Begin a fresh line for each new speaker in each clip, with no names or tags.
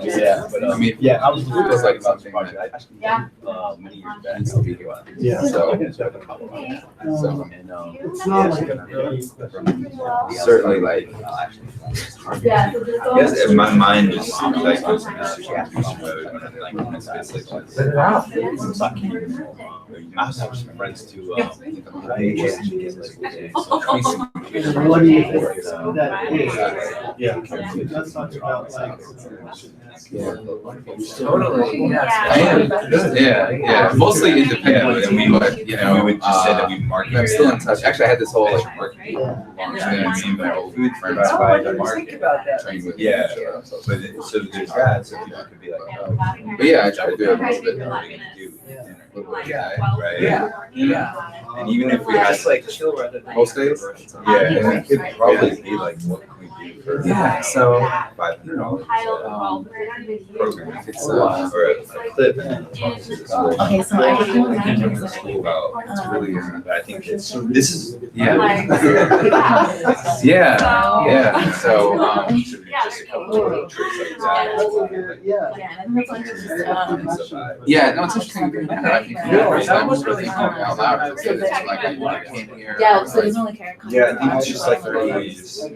Yeah, but I mean, yeah, I was like about something that many years back.
Yeah.
So,
It's not
certainly like.
I guess if my mind just like goes into distribution mode when I'm like in a space like this. I was having some friends to
What do you think that is? Yeah. That's talking about like.
Totally. I am. Yeah. Mostly independent, and we would, we would just say that we market. I'm still in touch. Actually, I had this whole like marketing launch thing. Some of my old friends by the market trained with.
Yeah. So there's that. So people could be like, oh.
But yeah, I try to do it a little bit.
Yeah. And even if we had
like chill rather than
most days.
Yeah, it could probably be like, what can we do for
so
$500 program?
It's
or a clip.
Okay, so I
It's really, I think this is
yeah. So
just a couple of tricks like that.
yeah, no, it's interesting. I think I was really thinking out loud. It's like I came here.
yeah, so he doesn't really care.
Yeah, I think it's just like for ages.
He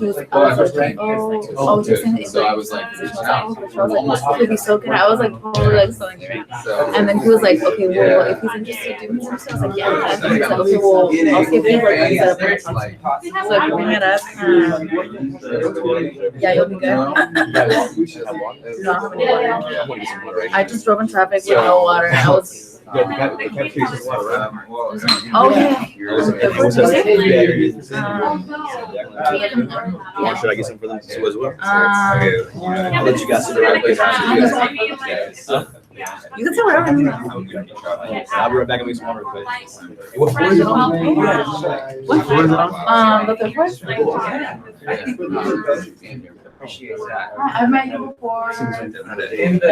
was like, oh, just saying that
So I was like,
almost could be so good. I was like, probably like selling it. And then he was like, okay, well, if he's interested in doing some stuff, I was like, yeah. And he's like, okay, well, I'll see if he's like, set up a contract. So I bring it up. Yeah, you'll be good. I just drove in traffic with no water. I was.
Oh yeah.
Should I get some for them as well?
I'll let you guys sit around.
You can say whatever.
I'll be right back and make some water quick.
What floor is it on? The third floor?
appreciate that.
I've met you before.
In the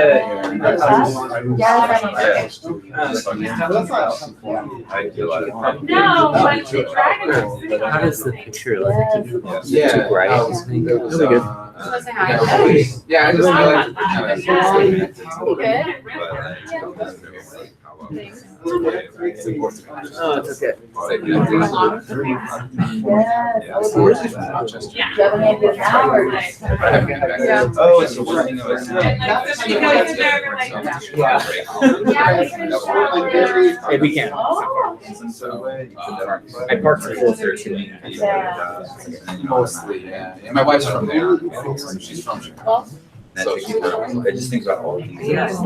No, but the dragon.
How does the picture look?
Yeah.
Too bright?
Really good. Yeah, I just feel like
Oh, it's okay.
Oh, it's working.
Hey, we can. I parked closer to it.
mostly, yeah. And my wife's from there. She's from Chicago. So she kind of,
I just think about all of these.
The
Next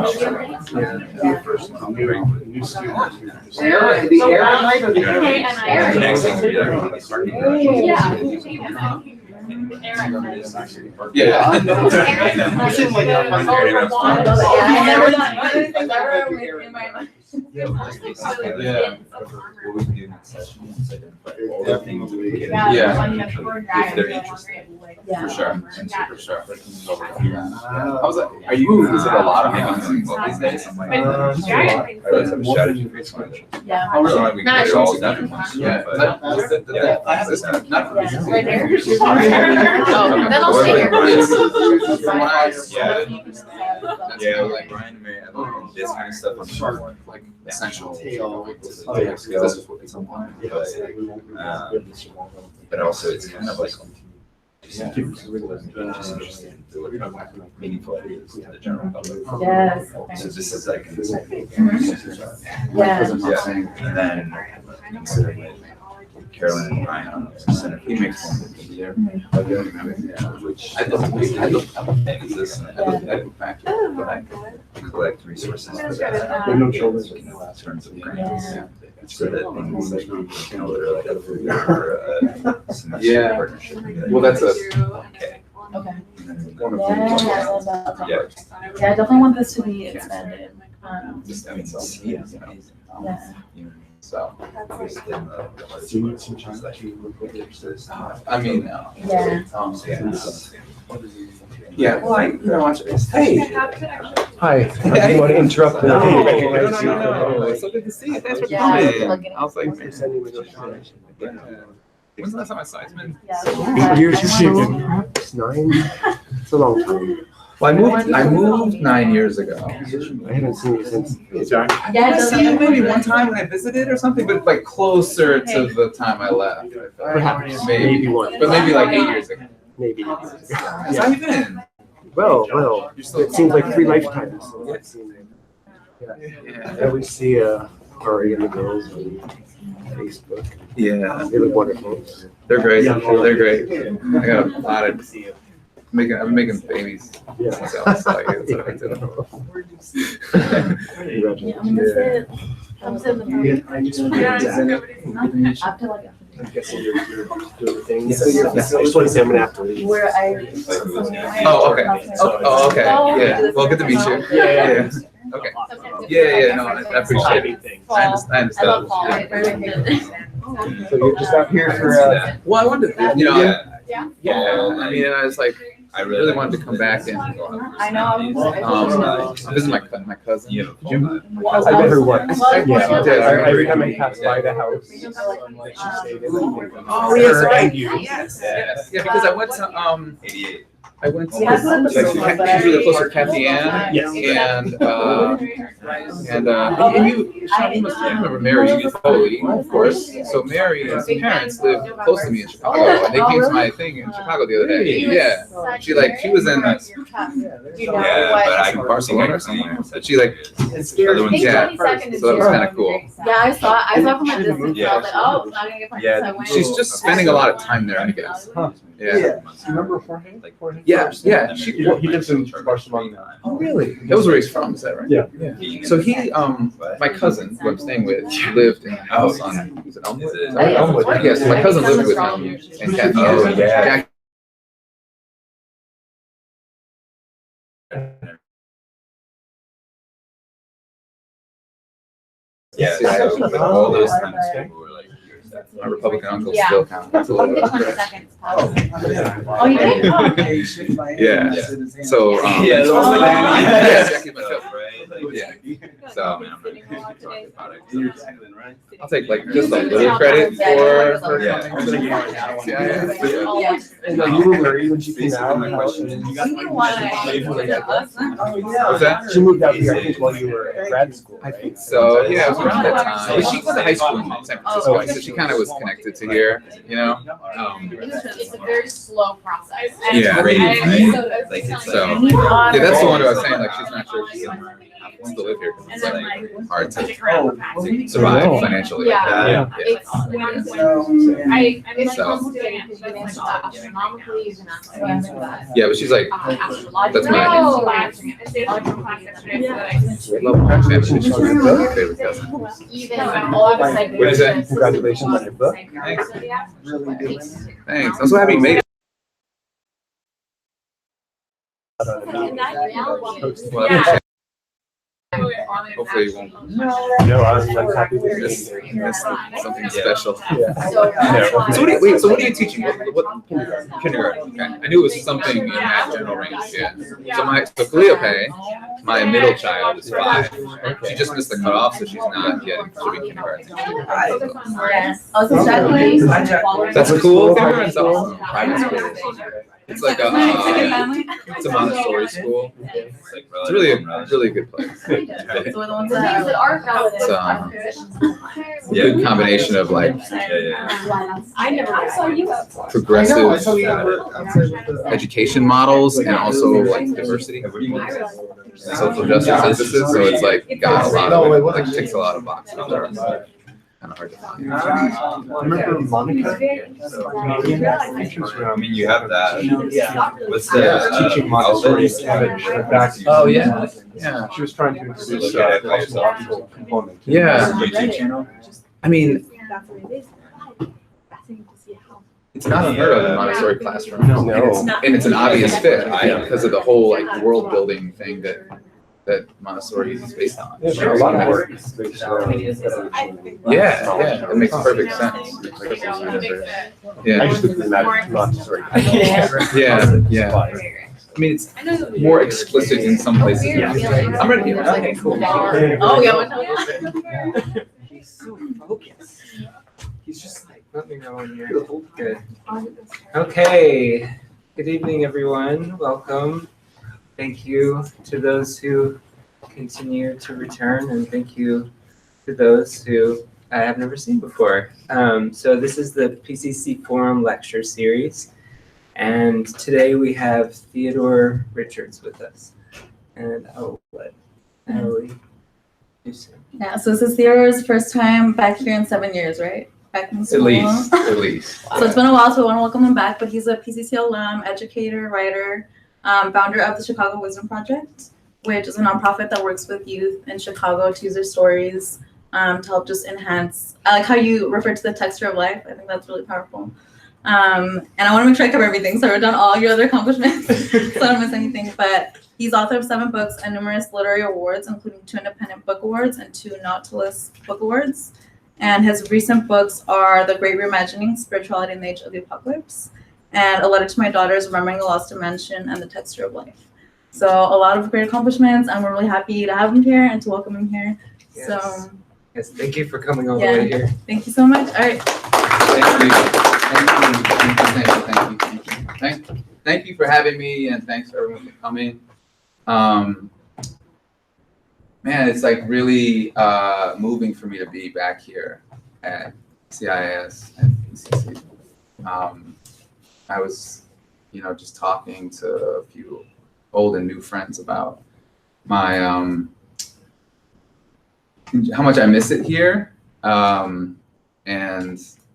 thing would be like parking garage.
Yeah.
Yeah. What we can do next session is identify all the things we can.
Yeah.
If they're interested.
For sure. For sure. I was like, are you, is it a lot of things these days?
I always have a strategy for expansion.
Yeah.
Oh, really?
We can get it all done at once.
Yeah.
But
I have this not
Right there. Oh, then I'll stay here.
Yeah, like Brian and Mary, I love this kind of stuff on short,
like essential.
But also it's kind of like just meaningful ideas to the general public.
Yes.
So this is like
Yeah.
And then considering it, Carolyn and Brian on the center, he makes one there. Which I love this and I look back but I collect resources for that. In terms of grants. So that things like, literally for a semester partnership.
Well, that's a.
Okay.
Yeah.
Yeah, I definitely want this to be expanded.
Just, I mean, see, it's amazing.
Yeah.
So,
I mean,
Yeah.
well, I watch it.
Hey. Hi. I didn't want to interrupt the.
No. It's so good to see you. Thanks for
Yeah,
coming.
looking
I was like,
Sending me those.
When's the last time I saw you?
8 years ago. Perhaps 9. It's a long time.
Well, I moved 9 years ago.
I haven't seen you since.
I see you maybe one time when I visited or something, but like closer to the time I left.
Perhaps.
Maybe
Maybe one.
But maybe like 8 years ago.
Maybe.
How have you been?
Well, it seems like 3 lifetimes. So it seems
Yeah.
I always see Ari and the girls on Facebook.
Yeah.
They look wonderful.
They're great. They're great. I got a lot of I'm making babies.
Yeah.
So I saw you. That's what I did.
Congratulations.
I'm sitting in the
I'm guessing you're doing things. I just want to say I'm gonna have to leave.
where I.
Oh, okay. Oh, okay. Yeah. Well, good to meet you. Yeah. Okay. Yeah. No, I appreciate it. I understand.
I love fall.
So you're just out here for
Well, I wanted to, you know,
Yeah.
I mean, I was like, I really wanted to come back and
I know.
visit my cousin.
I met her once.
Yeah.
Every time I pass by the house.
Oh, yes,
Her
right.
and you.
Yes. Yeah, because I went to
88.
I went to
Yeah, that's
she's really close to Kathy Ann.
Yes.
And you must remember Mary, of course. So Mary's parents live close to me in Chicago, and they came to my thing in Chicago the other day. Yeah, she was in
Yeah, but I
Barcelona or somewhere. So she like,
Other ones,
yeah. So that was kind of cool.
Yeah, I saw from a distance. I was like, oh, I'm gonna get
Yeah.
so I went.
She's just spending a lot of time there, I guess. Yeah.
Remember Jorge?
Yeah.
He lives in Barcelona now.
Oh, really? That was where he's from, is that right?
Yeah.
So he, my cousin, who I'm staying with, lived in a house on, was it Elmwood?
Is it?
Elmwood. Yes, my cousin lived with him and Kathy.
Oh, yeah. Yeah, so like all those kind of people were like,
My Republican uncle
Yeah.
still counts. That's a
I'll
little
get 20
bit.
seconds.
Yeah.
Oh, you did?
Yeah. So,
Yeah,
so,
those are like-
yeah, Jackie myself.
right? Like,
Yeah.
So, I mean, I'm ready to talk about it.
I'll take like just a little credit for
Yeah.
coming. Yeah.
And you were worried when she came out.
What's that?
She moved out here, I think, while you were at grad school.
I think so. Yeah, it was around that time. But she went to high school in San Francisco, so she kind of was connected to here, you know.
It's a very slow process.
Yeah.
Like, it's
So,
like-
yeah, that's the one who I was saying. Like, she's not sure she's gonna still live here. 'Cause it's like hard to survive financially.
Yeah.
Yeah.
It's
So-
astronomically, you can ask
Yeah, but she's like,
astrological.
my- love her family. She's my favorite cousin.
Even all the
What did you say?
Congratulations on your book.
Thanks. I'm so happy you made it. Well,
Yeah.
hopefully you won't
No, I'm happy with
miss something special.
Yeah.
So what are you teaching? What kindergarten? Okay. I knew it was something in that general range. Yeah. So Calliope, my middle child, is 5. She just missed the cutoff, so she's not yet. She'll be kindergarten.
Yes. Oh, so
That's cool. Kindergarten's awesome. Private school. It's like it's a Montessori school. It's really a really good place. It's a good combination of like
I never saw you.
progressive education models and also like diversity, social justice emphasis. So it's like got a lot of like ticks a lot of boxes. Kind of hard to find.
Remember Monica?
I mean, you have that. What's the
Teaching Montessori Spanish back.
Oh yeah, yeah,
She was trying to introduce
Look at it by
cosmological component.
yeah.
YouTube channel?
I mean, it's not unheard of in Montessori classroom.
No.
And it's an obvious fit because of the whole like world building thing that Montessori is based on.
There's a lot of work.
Yeah, it makes perfect sense.
I
Yeah,
just looked at that Montessori.
yeah. I mean, it's more explicit in some places. I'm ready. Okay, cool.
Oh, yeah.
He's so focused. He's just like,
Let me know when you're good. Okay. Good evening, everyone. Welcome. Thank you to those who continue to return, and thank you to those who I have never seen before. So this is the PCC Forum lecture series, and today we have Theodore Richards with us. And I'll let Natalie do so.
Yeah, so this is Theodore's first time back here in 7 years, right? Back in school.
At least.
So it's been a while, so we want to welcome him back, but he's a PCC alum, educator, writer, founder of the Chicago Wisdom Project, which is a nonprofit that works with youth in Chicago to use their stories to help just enhance. I like how you refer to the texture of life. I think that's really powerful. And I want to make sure I cover everything, so I wrote down all your other accomplishments so I don't miss anything. But he's author of 7 books and numerous literary awards, including 2 Independent Book Awards and 2 Nautilus Book Awards. And his recent books are The Great Reimagining, Spirituality in the Age of the Apocalypse, and A Letter to My Daughters, Remembering the Lost Dimension, and The Texture of Life. So a lot of great accomplishments, and we're really happy to have him here and to welcome him here.
Yes.
So
Yes, thank you for coming all the way here.
thank you so much. All right.
Thank you for having me, and thanks for everyone for coming. Man, it's like really moving for me to be back here at CIIS and PCC. I was, just talking to a few old and new friends about my how much I miss it here, and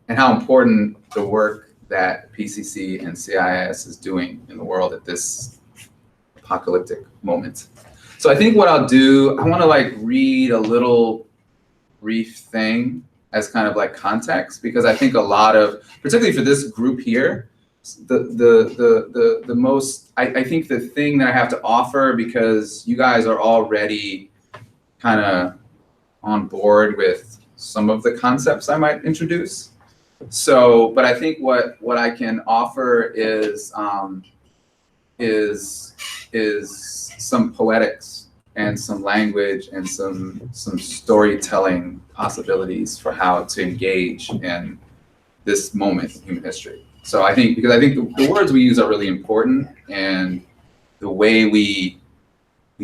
how important the work that PCC and CIIS is doing in the world at this apocalyptic moment. So I think what I'll do, I want to read a little brief thing as kind of context, because I think a lot of, particularly for this group here, the most, I think the thing that I have to offer, because you guys are already kind of on board with some of the concepts I might introduce. So, but I think what I can offer is some poetics and some language and some storytelling possibilities for how to engage in this moment in human history. So I think, because I think the words we use are really important, and the way we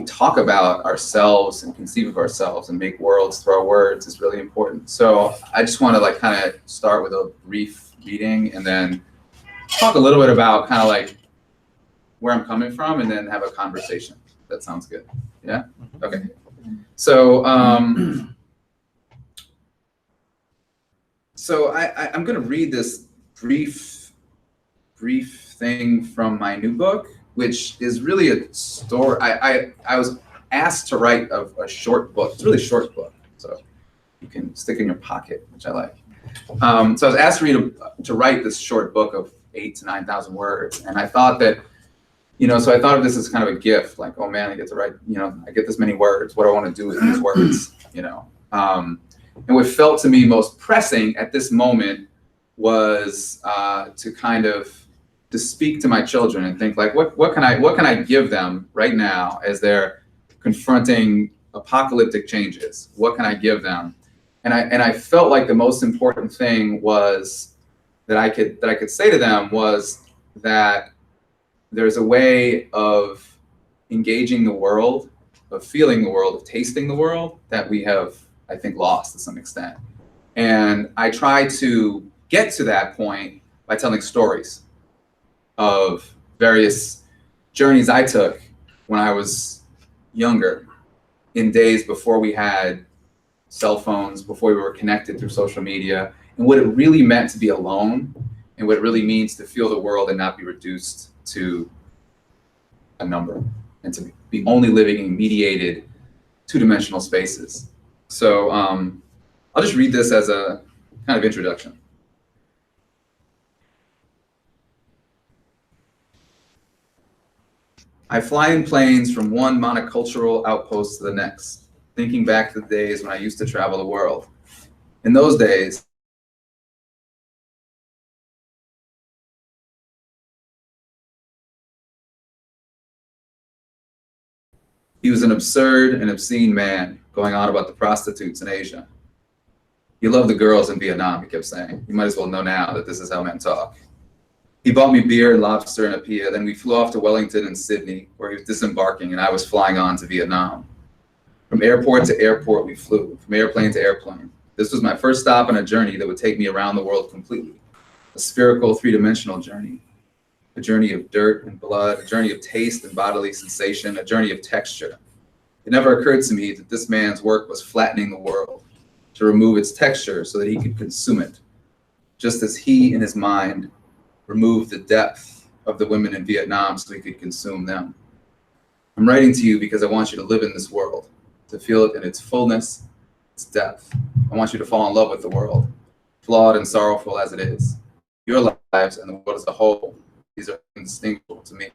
talk about ourselves and conceive of ourselves and make worlds through our words is really important. So I just want to kind of start with a brief reading, and then talk a little bit about kind of where I'm coming from, and then have a conversation. That sounds good. Yeah? Okay. So I'm going to read this brief thing from my new book, which is really a story. I was asked to write a short book. It's a really short book, so you can stick in your pocket, which I like. So I was asked to write this short book of 8,000 to 9,000 words, and I thought that, so I thought of this as kind of a gift, oh man, I get to write, I get this many words. What do I want to do with these words, And what felt to me most pressing at this moment was to kind of to speak to my children and think what can I give them right now as they're confronting apocalyptic changes? What can I give them? And I felt like the most important thing was that I could say to them was that there's a way of engaging the world, of feeling the world, of tasting the world that we have, I think, lost to some extent. And I try to get to that point by telling stories of various journeys I took when I was younger, in days before we had cell phones, before we were connected through social media, and what it really meant to be alone, and what it really means to feel the world and not be reduced to a number, and to be only living in mediated 2-dimensional spaces. So I'll just read this as a kind of introduction. I fly in planes from one monocultural outpost to the next, thinking back to the days when I used to travel the world. In those days, he was an absurd and obscene man going on about the prostitutes in Asia. You love the girls in Vietnam, he kept saying. You might as well know now that this is how men talk. He bought me beer and lobster and a pia. Then we flew off to Wellington and Sydney, where he was disembarking and I was flying on to Vietnam. From airport to airport, we flew, from airplane to airplane. This was my first stop on a journey that would take me around the world completely. A spherical, three-dimensional journey. A journey of dirt and blood, a journey of taste and bodily sensation, a journey of texture. It never occurred to me that this man's work was flattening the world, to remove its texture so that he could consume it, just as he, in his mind, removed the depth of the women in Vietnam so he could consume them. I'm writing to you because I want you to live in this world, to feel it in its fullness, its depth. I want you to fall in love with the world, flawed and sorrowful as it is. Your lives and the world as a whole, these are indistinguishable to me.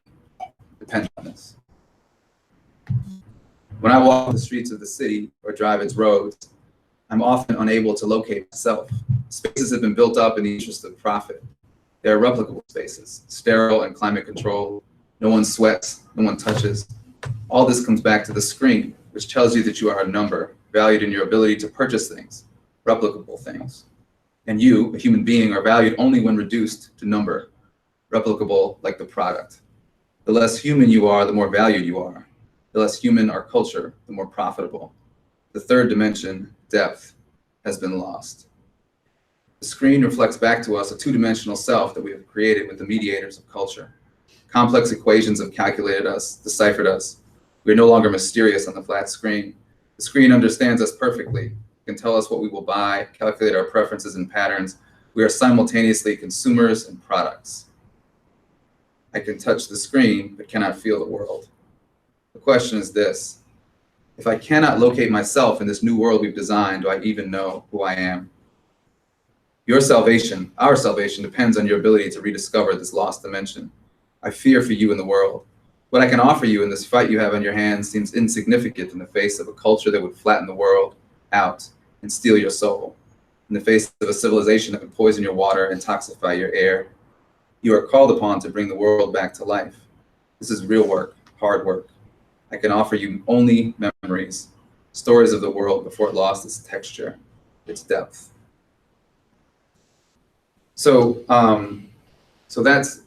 Depend on this. When I walk the streets of the city or drive its roads, I'm often unable to locate myself. Spaces have been built up in the interest of profit. They are replicable spaces, sterile and climate controlled. No one sweats, no one touches. All this comes back to the screen, which tells you that you are a number, valued in your ability to purchase things, replicable things. And you, a human being, are valued only when reduced to number, replicable like the product. The less human you are, the more valued you are. The less human our culture, the more profitable. The third dimension, depth, has been lost. The screen reflects back to us a two-dimensional self that we have created with the mediators of culture. Complex equations have calculated us, deciphered us. We are no longer mysterious on the flat screen. The screen understands us perfectly. It can tell us what we will buy, calculate our preferences and patterns. We are simultaneously consumers and products. I can touch the screen, but cannot feel the world. The question is this: if I cannot locate myself in this new world we've designed, do I even know who I am? Your salvation, our salvation, depends on your ability to rediscover this lost dimension. I fear for you in the world. What I can offer you in this fight you have on your hands seems insignificant in the face of a culture that would flatten the world out and steal your soul, in the face of a civilization that would poison your water and toxify your air. You are called upon to bring the world back to life. This is real work, hard work. I can offer you only memories, stories of the world before it lost its texture, its depth. So that's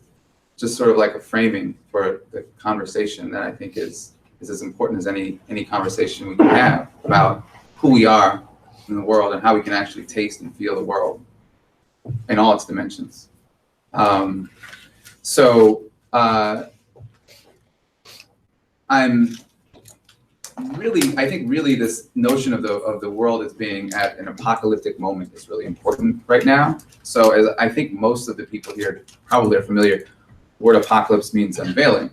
just sort of like a framing for the conversation that I think is as important as any conversation we can have about who we are in the world and how we can actually taste and feel the world in all its dimensions. I think really this notion of the world as being at an apocalyptic moment is really important right now. So as I think most of the people here probably are familiar, the word apocalypse means unveiling.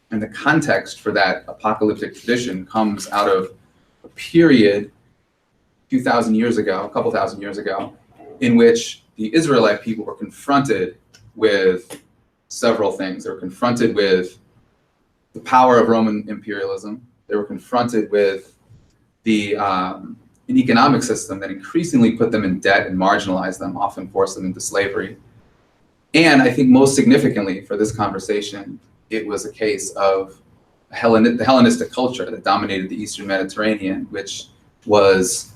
And the context for that apocalyptic tradition comes out of a period a few thousand years ago, a couple thousand years ago, in which the Israelite people were confronted with several things. They were confronted with the power of Roman imperialism. They were confronted with an economic system that increasingly put them in debt and marginalized them, often forced them into slavery. And I think most significantly for this conversation, it was a case of the Hellenistic culture that dominated the Eastern Mediterranean, which was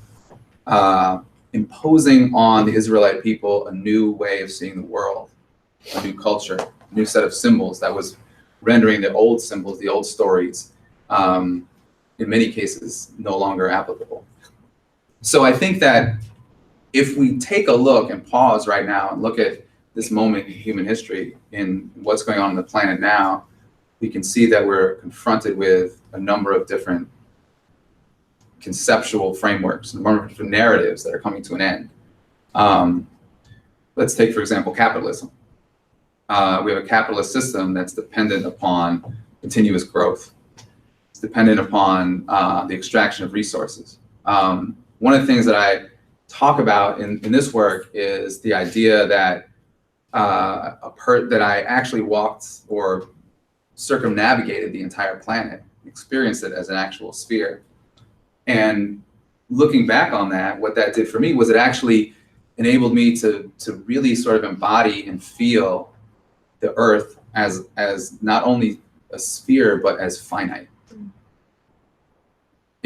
imposing on the Israelite people a new way of seeing the world, a new culture, a new set of symbols that was rendering the old symbols, the old stories, in many cases, no longer applicable. So I think that if we take a look and pause right now and look at this moment in human history, in what's going on the planet now, we can see that we're confronted with a number of different conceptual frameworks, a number of different narratives that are coming to an end. Let's take, for example, capitalism. We have a capitalist system that's dependent upon continuous growth. It's dependent upon the extraction of resources. One of the things that I talk about in this work is the idea that that I actually walked or circumnavigated the entire planet, experienced it as an actual sphere. And looking back on that, what that did for me was it actually enabled me to really sort of embody and feel the Earth as not only a sphere, but as finite.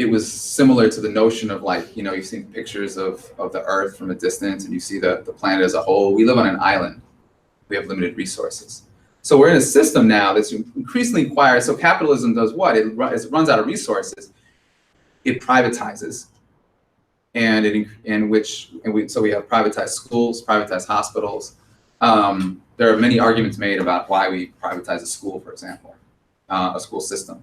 it was similar to the notion of like, you know, you've seen pictures of the Earth from a distance and you see the planet as a whole. We live on an island. We have limited resources. So we're in a system now that's increasingly required. So capitalism does what? It runs out of resources. It privatizes. And so we have privatized schools, privatized hospitals. There are many arguments made about why we privatize a school, for example, a school system.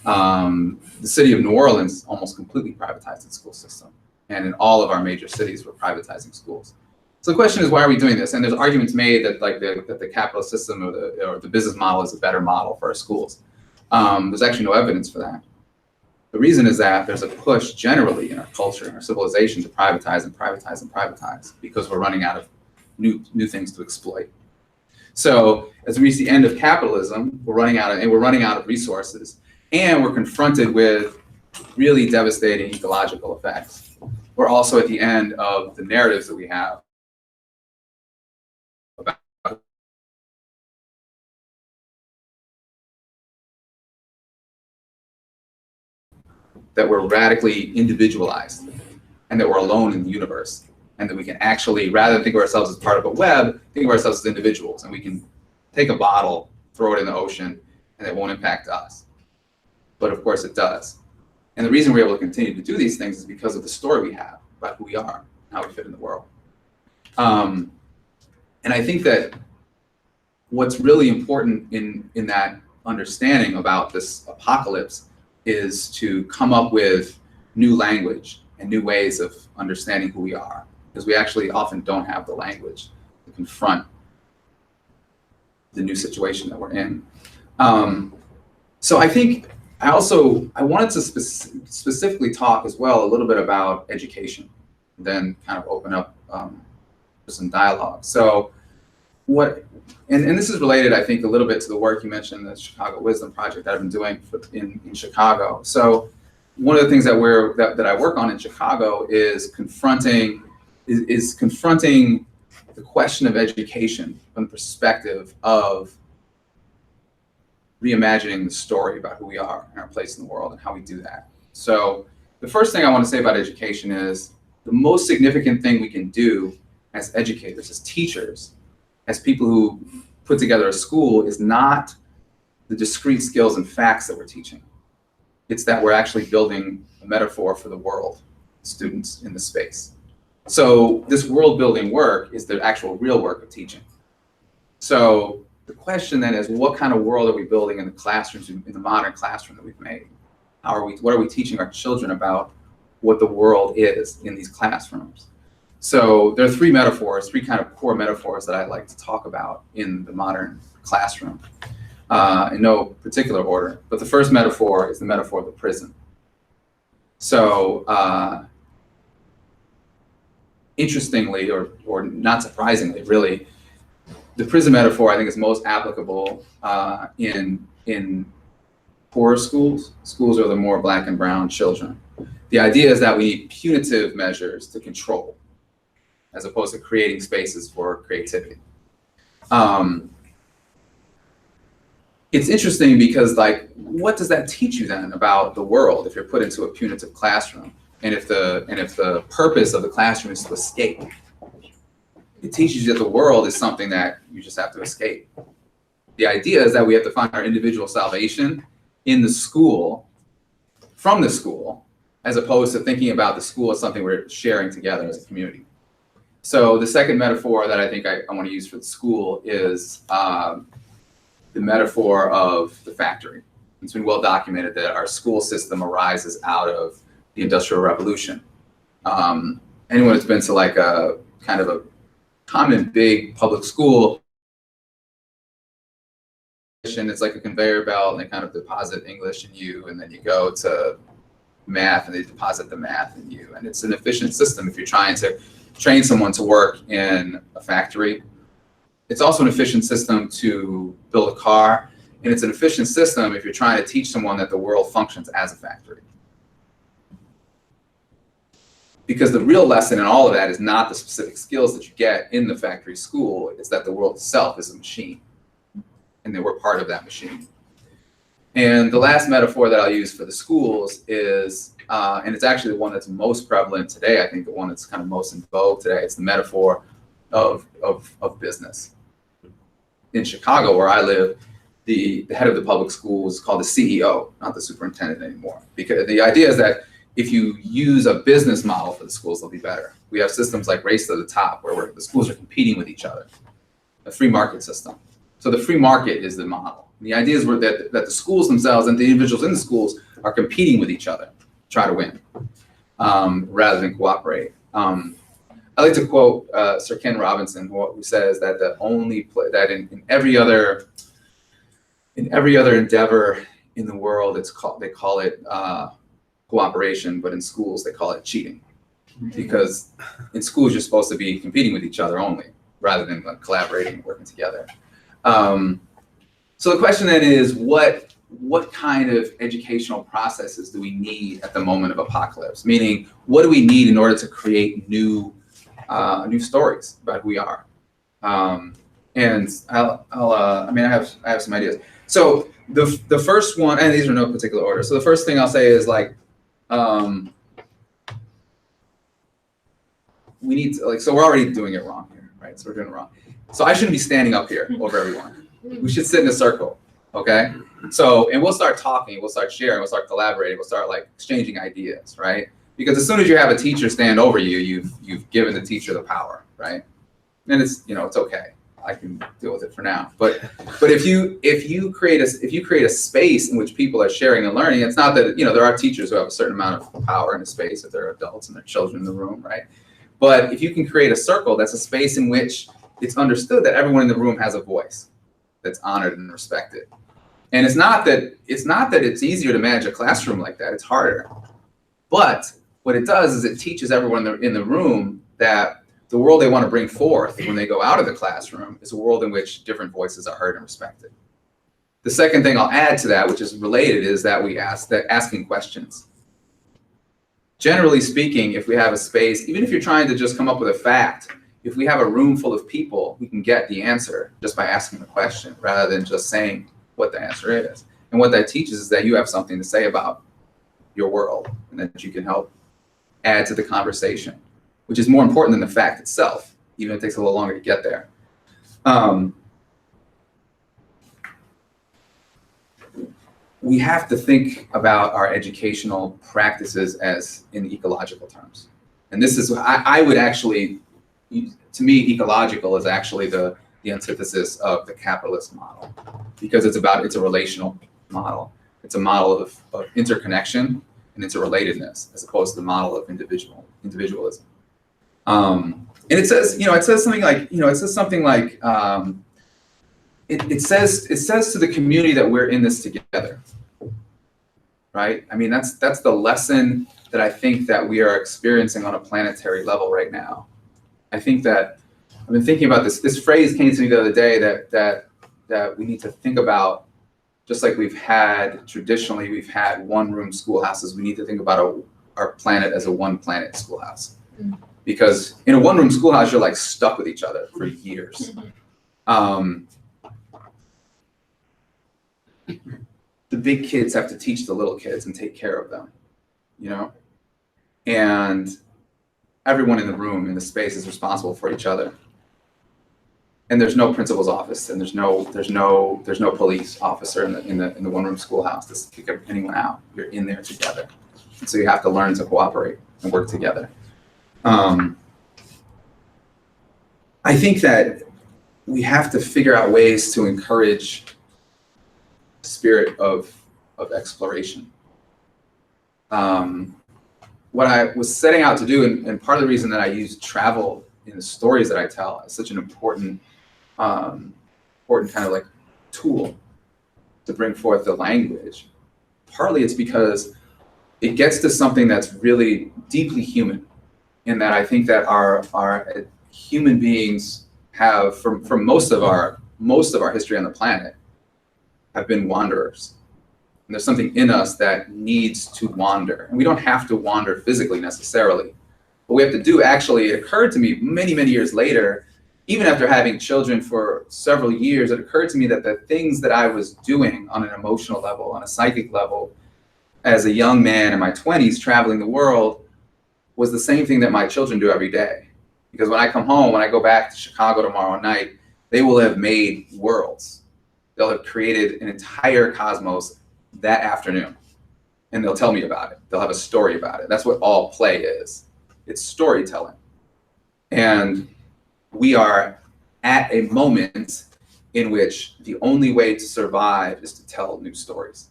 The city of New Orleans almost completely privatized its school system. And in all of our major cities, we're privatizing schools. So the question is, why are we doing this? And there's arguments made that like that the capitalist system or the business model is a better model for our schools. There's actually no evidence for that. The reason is that there's a push generally in our culture and our civilization to privatize and privatize and privatize because we're running out of new things to exploit. So as we reach the end of capitalism, we're running out of resources, and we're confronted with really devastating ecological effects. We're also at the end of the narratives that we have about that we're radically individualized and that we're alone in the universe, and that we can actually, rather than think of ourselves as part of a web, think of ourselves as individuals, and we can take a bottle, throw it in the ocean, and it won't impact us. But of course it does. And the reason we're able to continue to do these things is because of the story we have about who we are, how we fit in the world. And I think that what's really important in that understanding about this apocalypse is to come up with new language and new ways of understanding who we are, because we actually often don't have the language to confront the new situation that we're in. So I think I wanted to specifically talk as well a little bit about education, and then kind of open up for some dialogue. So and this is related, I think, a little bit to the work you mentioned, the Chicago Wisdom Project that I've been doing in Chicago. So one of the things that I work on in Chicago is confronting the question of education from the perspective of reimagining the story about who we are and our place in the world and how we do that. So the first thing I want to say about education is the most significant thing we can do as educators, as teachers, as people who put together a school is not the discrete skills and facts that we're teaching. It's that we're actually building a metaphor for the world, students in the space. So this world building work is the actual real work of teaching. So the question then is, what kind of world are we building in the classrooms, in the modern classroom that we've made? What are we teaching our children about what the world is in these classrooms? So there are three kind of core metaphors that I like to talk about in the modern classroom, in no particular order. But the first metaphor is the metaphor of the prison. So interestingly, or not surprisingly, really, the prison metaphor I think is most applicable in poorer schools. Schools are the more Black and brown children. The idea is that we need punitive measures to control, as opposed to creating spaces for creativity. It's interesting because, like, what does that teach you then about the world if you're put into a punitive classroom? And if the purpose of the classroom is to escape, it teaches you that the world is something that you just have to escape. The idea is that we have to find our individual salvation in the school, from the school, as opposed to thinking about the school as something we're sharing together as a community. So the second metaphor that I think I want to use for the school is the metaphor of the factory. It's been well documented that our school system arises out of the Industrial Revolution. Anyone that's been to like a kind of a common big public school, it's like a conveyor belt, and they kind of deposit English in you, and then you go to math and they deposit the math in you. And it's an efficient system if you're trying to train someone to work in a factory. It's also an efficient system to build a car, and it's an efficient system if you're trying to teach someone that the world functions as a factory. Because the real lesson in all of that is not the specific skills that you get in the factory school, it's that the world itself is a machine, and that we're part of that machine. And the last metaphor that I'll use for the schools is, and it's actually the one that's most prevalent today, I think the one that's kind of most in vogue today, it's the metaphor of business. In Chicago, where I live, the head of the public schools is called the CEO, not the superintendent anymore. Because the idea is that if you use a business model for the schools, they'll be better. We have systems like Race to the Top, where the schools are competing with each other, a free market system. So the free market is the model. The idea is that the schools themselves and the individuals in the schools are competing with each other, try to win, rather than cooperate. I like to quote Sir Ken Robinson, who says that the only that in every other endeavor in the world, they call it cooperation, but in schools they call it cheating, because in schools you're supposed to be competing with each other only, rather than like collaborating and working together. So the question then is, what kind of educational processes do we need at the moment of apocalypse? Meaning, what do we need in order to create new stories about who we are? And I have some ideas. So the first one, and these are no particular order. So the first thing I'll say is like, we need to so we're already doing it wrong here, right? So we're doing it wrong. So I shouldn't be standing up here over everyone. We should sit in a circle, okay? So, and we'll start talking, we'll start sharing, we'll start collaborating, we'll start like exchanging ideas, right? Because as soon as you have a teacher stand over you, you've given the teacher the power, right? And it's, it's okay. I can deal with it for now. But if you create a space in which people are sharing and learning, it's not that, there are teachers who have a certain amount of power in a space if they're adults and their children in the room, right? But if you can create a circle, that's a space in which it's understood that everyone in the room has a voice that's honored and respected. And it's not that it's easier to manage a classroom like that, it's harder. But what it does is it teaches everyone in the room that the world they want to bring forth when they go out of the classroom is a world in which different voices are heard and respected. The second thing I'll add to that, which is related, is that asking questions. Generally speaking, if we have a space, even if you're trying to just come up with a fact, if we have a room full of people, we can get the answer just by asking the question rather than just saying what the answer is. And what that teaches is that you have something to say about your world and that you can help add to the conversation, which is more important than the fact itself, even if it takes a little longer to get there. We have to think about our educational practices as in ecological terms. And this is, I would actually, to me, ecological is actually the antithesis of the capitalist model, because it's a relational model. It's a model of interconnection and interrelatedness, as opposed to the model of individualism. And it says something like, it says to the community that we're in this together, right? I mean, that's the lesson that I think that we are experiencing on a planetary level right now. I think that I've been thinking about this. This phrase came to me the other day that we need to think about, just like traditionally we've had one-room schoolhouses. We need to think about our planet as a one-planet schoolhouse. Because in a one-room schoolhouse, you're like stuck with each other for years. The big kids have to teach the little kids and take care of them, and everyone in the room, in the space, is responsible for each other. And there's no principal's office, and there's no police officer in the one-room schoolhouse to kick anyone out. You're in there together, and so you have to learn to cooperate and work together. I think that we have to figure out ways to encourage the spirit of exploration. What I was setting out to do, and part of the reason that I use travel in the stories that I tell is such an important kind of like tool to bring forth the language. Partly it's because it gets to something that's really deeply human, in that I think that our human beings have, for most of our history on the planet, have been wanderers. And there's something in us that needs to wander. And we don't have to wander physically necessarily. What we have to do, actually, it occurred to me many, many years later even after having children for several years, it occurred to me that the things that I was doing on an emotional level, on a psychic level, as a young man in my 20s traveling the world, was the same thing that my children do every day. Because when I come home, when I go back to Chicago tomorrow night, they will have made worlds. They'll have created an entire cosmos that afternoon. And they'll tell me about it. They'll have a story about it. That's what all play is. It's storytelling. And we are at a moment in which the only way to survive is to tell new stories.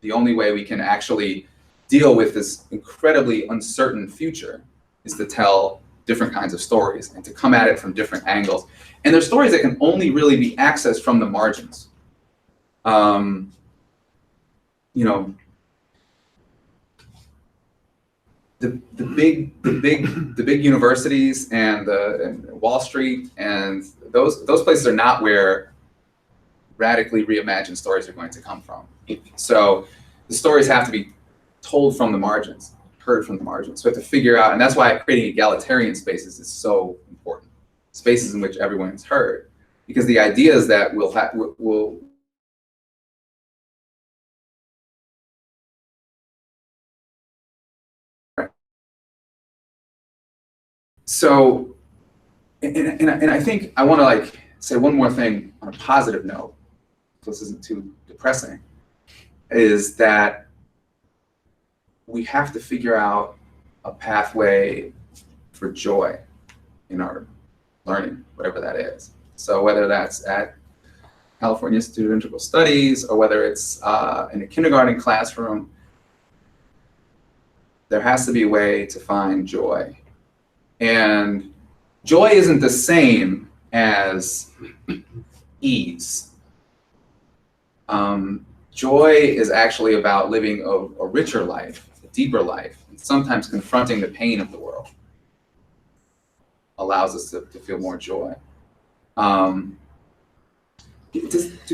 The only way we can actually deal with this incredibly uncertain future is to tell different kinds of stories and to come at it from different angles. And they're stories that can only really be accessed from the margins. You know, the big universities and Wall Street and those places are not where radically reimagined stories are going to come from. So the stories have to be told from the margins, heard from the margins. So we have to figure out, and that's why creating egalitarian spaces is so important. Spaces in which everyone is heard, because the ideas that will So, and I think I want to like say one more thing on a positive note, so this isn't too depressing, is that we have to figure out a pathway for joy in our learning, whatever that is. So whether that's at California Institute of Integral Studies or whether it's in a kindergarten classroom, there has to be a way to find joy. And joy isn't the same as ease. Joy is actually about living a richer life, a deeper life, and sometimes confronting the pain of the world allows us to feel more joy. Do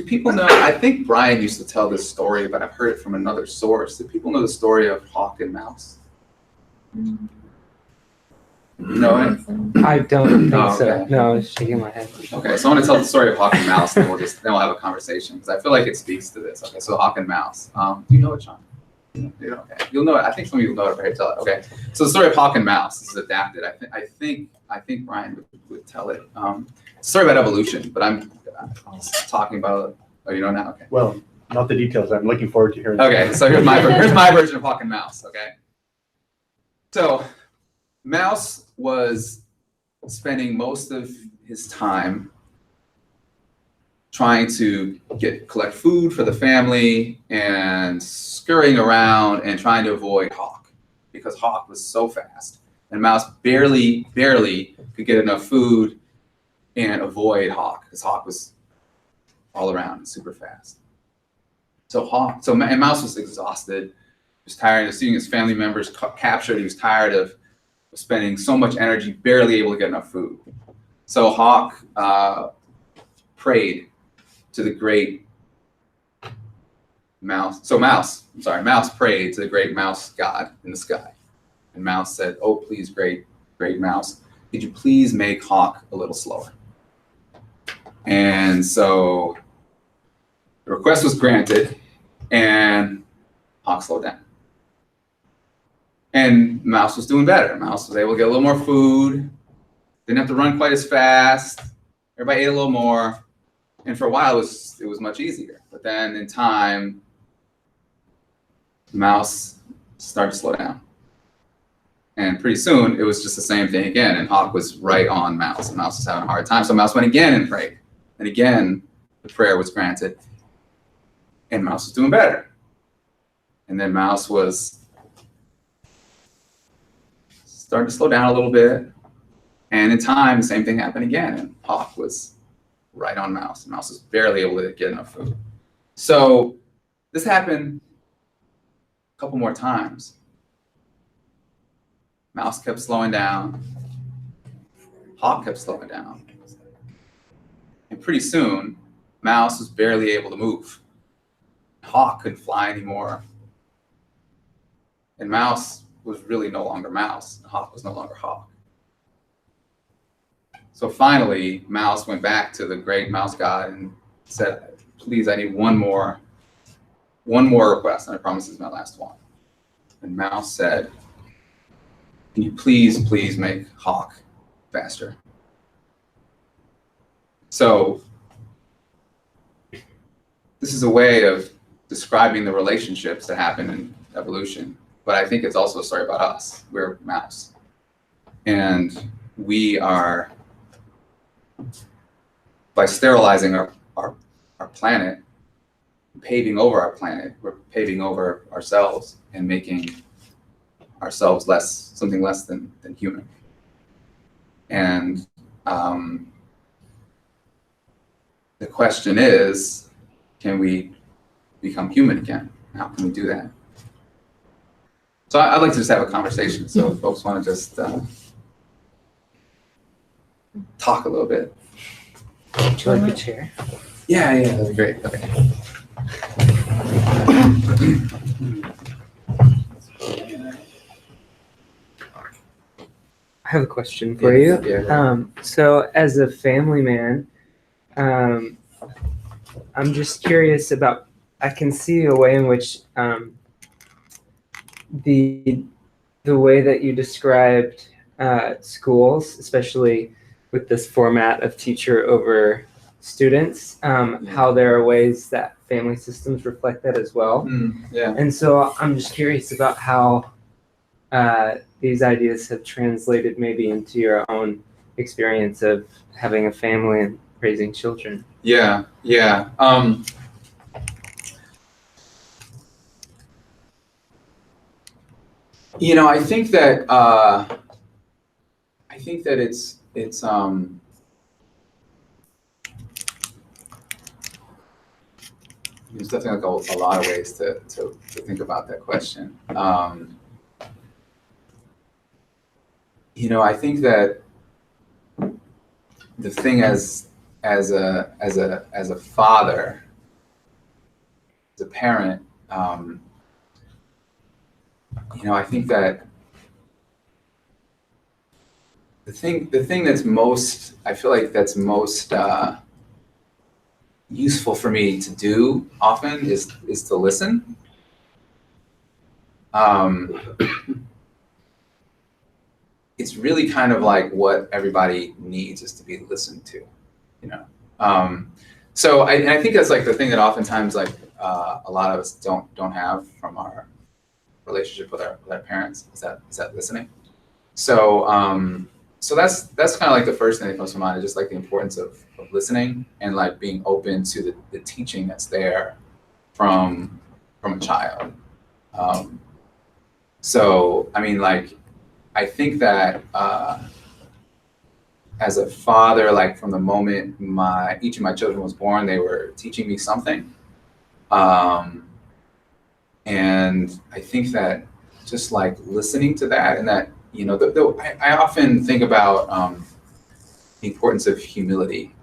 people know, I think Brian used to tell this story, but I've heard it from another source. Do people know the story of Hawk and Mouse? No,
I don't think so.
okay.
No, I was shaking my head.
Okay, so I want to tell the story of Hawk and Mouse, and then we'll have a conversation because I feel like it speaks to this. Okay, so Hawk and Mouse. Do you know it, Sean? You know, okay. You'll know it. I think some of you will know it if I tell it. Okay, so the story of Hawk and Mouse is adapted. I think Brian would tell it. It's a story about evolution, but I'm talking about. Oh, you know now. Okay.
Well, not the details. I'm looking forward to hearing.
Okay, so here's my version of Hawk and Mouse. Okay, so Mouse was spending most of his time trying to collect food for the family and scurrying around and trying to avoid Hawk because Hawk was so fast and Mouse barely could get enough food and avoid Hawk because Hawk was all around and super fast. And Mouse was exhausted. He was tired of seeing his family members captured. He was tired of spending so much energy, barely able to get enough food. So Hawk prayed to the great Mouse. Mouse prayed to the great Mouse God in the sky. And Mouse said, "Oh, please, great Mouse, could you please make Hawk a little slower?" And so the request was granted, and Hawk slowed down. And Mouse was doing better. Mouse was able to get a little more food, didn't have to run quite as fast. Everybody ate a little more. And for a while, it was much easier. But then in time, Mouse started to slow down. And pretty soon, it was just the same thing again. And Hawk was right on Mouse. And Mouse was having a hard time. So Mouse went again and prayed. And again, the prayer was granted. And Mouse was doing better. And then Mouse was starting to slow down a little bit. And in time, the same thing happened again. And Hawk was right on Mouse. And Mouse was barely able to get enough food. So this happened a couple more times. Mouse kept slowing down. Hawk kept slowing down. And pretty soon, Mouse was barely able to move. Hawk couldn't fly anymore. And Mouse was really no longer Mouse. Hawk was no longer Hawk. So finally, Mouse went back to the great mouse god and said, please, I need one more request, and I promise this is my last one. And Mouse said, can you please make Hawk faster? So this is a way of describing the relationships that happen in evolution, but I think it's also a story about us. We're Mouse. And we are, by sterilizing our planet, paving over our planet, we're paving over ourselves and making ourselves something less than human. And the question is, can we become human again? How can we do that? So I'd like to just have a conversation. So if folks want to just talk a little bit.
Would you like a chair?
Yeah, that'd be great. Okay.
I have a question for you.
Yeah.
So as a family man, I'm just curious about, I can see a way in which the way that you described schools, especially with this format of teacher over students, how there are ways that family systems reflect that as well.
Yeah.
And so I'm just curious about how these ideas have translated maybe into your own experience of having a family and raising children.
Yeah. I think that it's there's definitely like a lot of ways to think about that question. I think that the thing as a father, as a parent, I think that the thing that's most, I feel like that's most useful for me to do often is to listen. It's really kind of like what everybody needs is to be listened to, So I think that's like the thing that oftentimes like a lot of us don't have from our relationship with our parents is that listening. So that's kind of like the first thing that comes to mind is just like the importance of listening and like being open to the teaching that's there from a child. So I mean, like, I think that as a father, like from the moment each of my children was born, they were teaching me something. And I think that just like listening to that and that, I often think about the importance of humility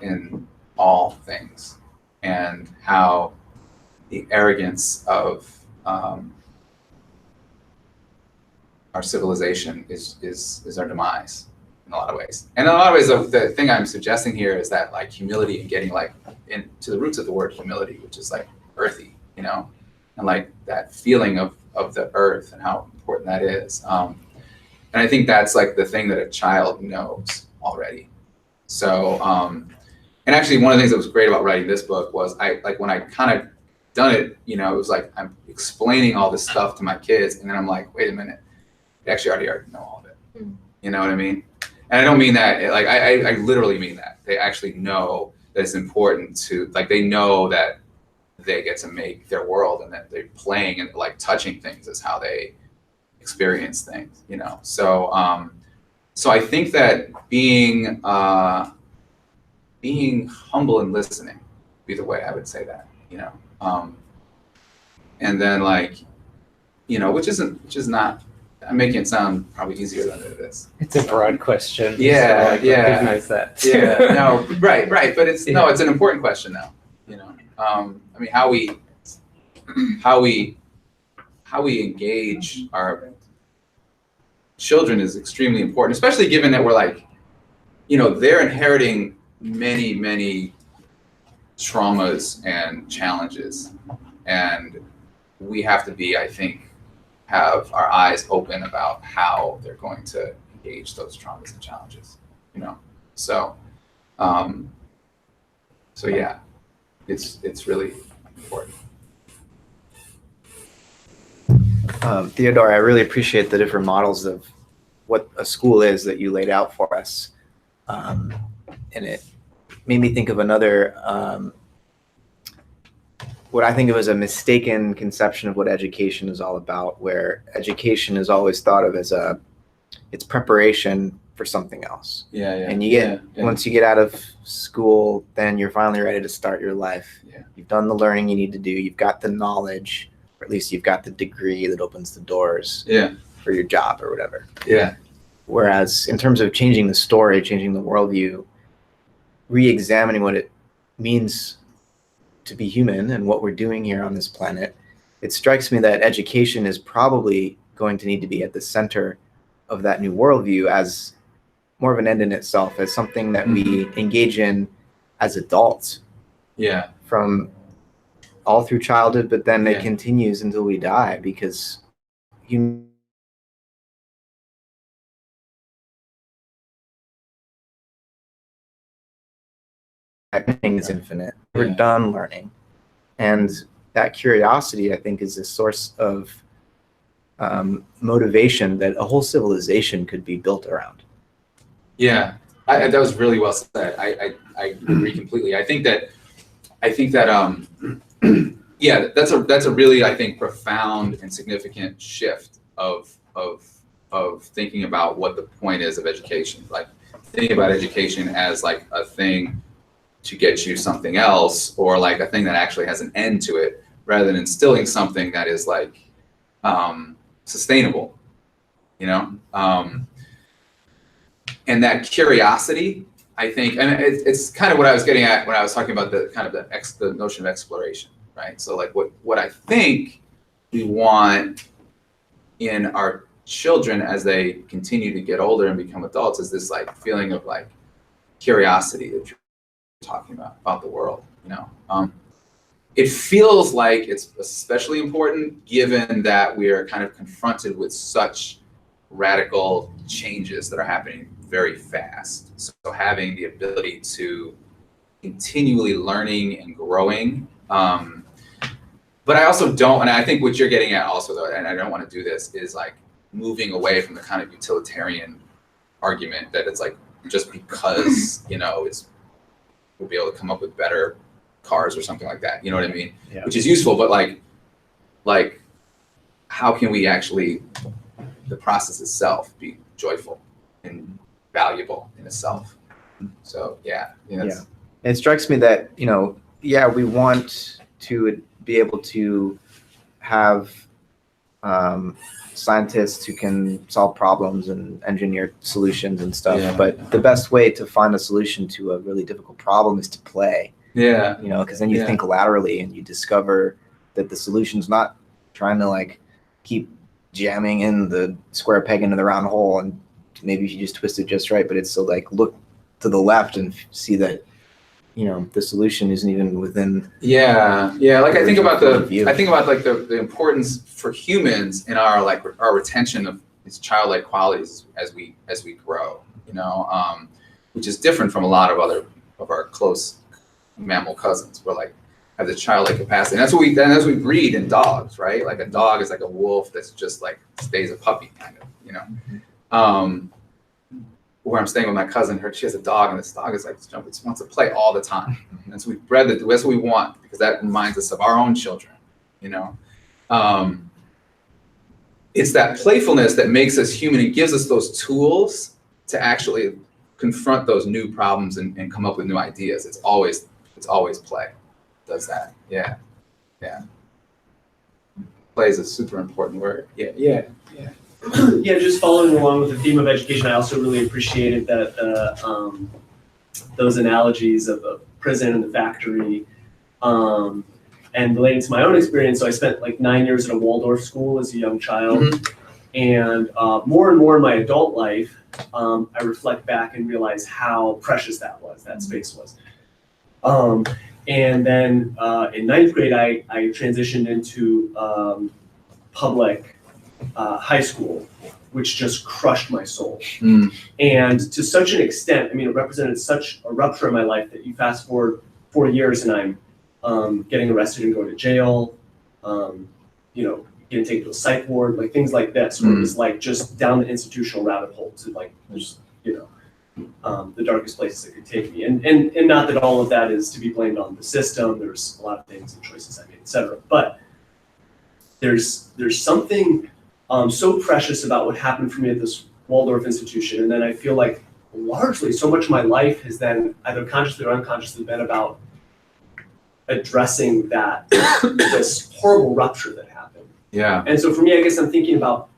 in all things and how the arrogance of our civilization is our demise in a lot of ways. And in a lot of ways, the thing I'm suggesting here is that like humility and getting like into the roots of the word humility, which is like earthy, and like that feeling of the earth and how important that is. And I think that's like the thing that a child knows already. So, and actually one of the things that was great about writing this book was when I kind of done it, it was like I'm explaining all this stuff to my kids, and then I'm like, wait a minute, they actually already know all of it. You know what I mean? And I don't mean that, like, I literally mean that. They actually know that it's important to, like, they know that they get to make their world and that they're playing and like touching things is how they experience things, So, so I think that being humble and listening would be the way I would say that, and then like, which is not, I'm making it sound probably easier than it is.
It's a broad question.
Yeah,
so I recognize that.
Yeah, no, right, but it's it's an important question though. I mean, how we engage our children is extremely important, especially given that we're like they're inheriting many traumas and challenges, and we have to be, I think, have our eyes open about how they're going to engage those traumas and challenges. So yeah, it's really important.
Theodore, I really appreciate the different models of what a school is that you laid out for us. And it made me think of another, what I think of as a mistaken conception of what education is all about, where education is always thought of as it's preparation for something else.
Yeah.
And you get, once you get out of school, then you're finally ready to start your life.
Yeah.
You've done the learning you need to do. You've got the knowledge, or at least you've got the degree that opens the doors for your job or whatever.
Yeah.
Whereas in terms of changing the story, changing the worldview, re-examining what it means to be human and what we're doing here on this planet, it strikes me that education is probably going to need to be at the center of that new worldview as more of an end in itself, as something that we engage in as adults.
Yeah.
From all through childhood, but then it continues until we die, because learning is infinite. We're done learning. And that curiosity, I think, is a source of motivation that a whole civilization could be built around.
Yeah, that was really well said. I agree completely. I think that yeah, that's a really, I think, profound and significant shift of thinking about what the point is of education. Like thinking about education as like a thing to get you something else, or like a thing that actually has an end to it, rather than instilling something that is like sustainable, and that curiosity, I think, and it's kind of what I was getting at when I was talking about the notion of exploration, right? So like what I think we want in our children as they continue to get older and become adults is this like feeling of like curiosity that you're talking about the world. It feels like it's especially important given that we are kind of confronted with such radical changes that are happening very fast. So having the ability to continually learning and growing. But I also don't, and I think what you're getting at also though, and I don't want to do this, is like moving away from the kind of utilitarian argument that it's like just because, we'll be able to come up with better cars or something like that. You know what I mean? Yeah. Which is useful, but like how can we actually, the process itself, be joyful and valuable in itself? So yeah.
It strikes me that, we want to be able to have scientists who can solve problems and engineer solutions and stuff, but the best way to find a solution to a really difficult problem is to play. Yeah. Because then you think laterally and you discover that the solution's not trying to like keep jamming in the square peg into the round hole, and maybe if you just twist it just right, but it's so like look to the left and see that the solution isn't even within.
Like I think about like the importance for humans in our retention of these childlike qualities as we grow, which is different from a lot of other of our close mammal cousins. We're like have the childlike capacity. And that's what we breed in dogs, right? Like a dog is like a wolf that's just like stays a puppy kind of, where I'm staying with my cousin, she has a dog, and this dog is like, it wants to play all the time. And so we bred that's what we want, because that reminds us of our own children, It's that playfulness that makes us human and gives us those tools to actually confront those new problems and come up with new ideas. It's always play does that. Yeah. Play is a super important word. Yeah,
just following along with the theme of education, I also really appreciated that those analogies of a prison and the factory, and relating to my own experience. So I spent like 9 years at a Waldorf school as a young child, And more and more in my adult life, I reflect back and realize how precious that space was. And then in ninth grade, I transitioned into public high school, which just crushed my soul. And to such an extent, I mean, it represented such a rupture in my life that you fast forward 4 years and I'm getting arrested and going to jail, getting taken to a psych ward, like things like this, where it was like just down the institutional rabbit hole to like just, the darkest places it could take me. And not that all of that is to be blamed on the system. There's a lot of things and choices I made, et cetera. But there's something so precious about what happened for me at this Waldorf institution. And then I feel like largely so much of my life has then either consciously or unconsciously been about addressing that, this horrible rupture that happened.
Yeah.
And so for me, I guess I'm thinking about,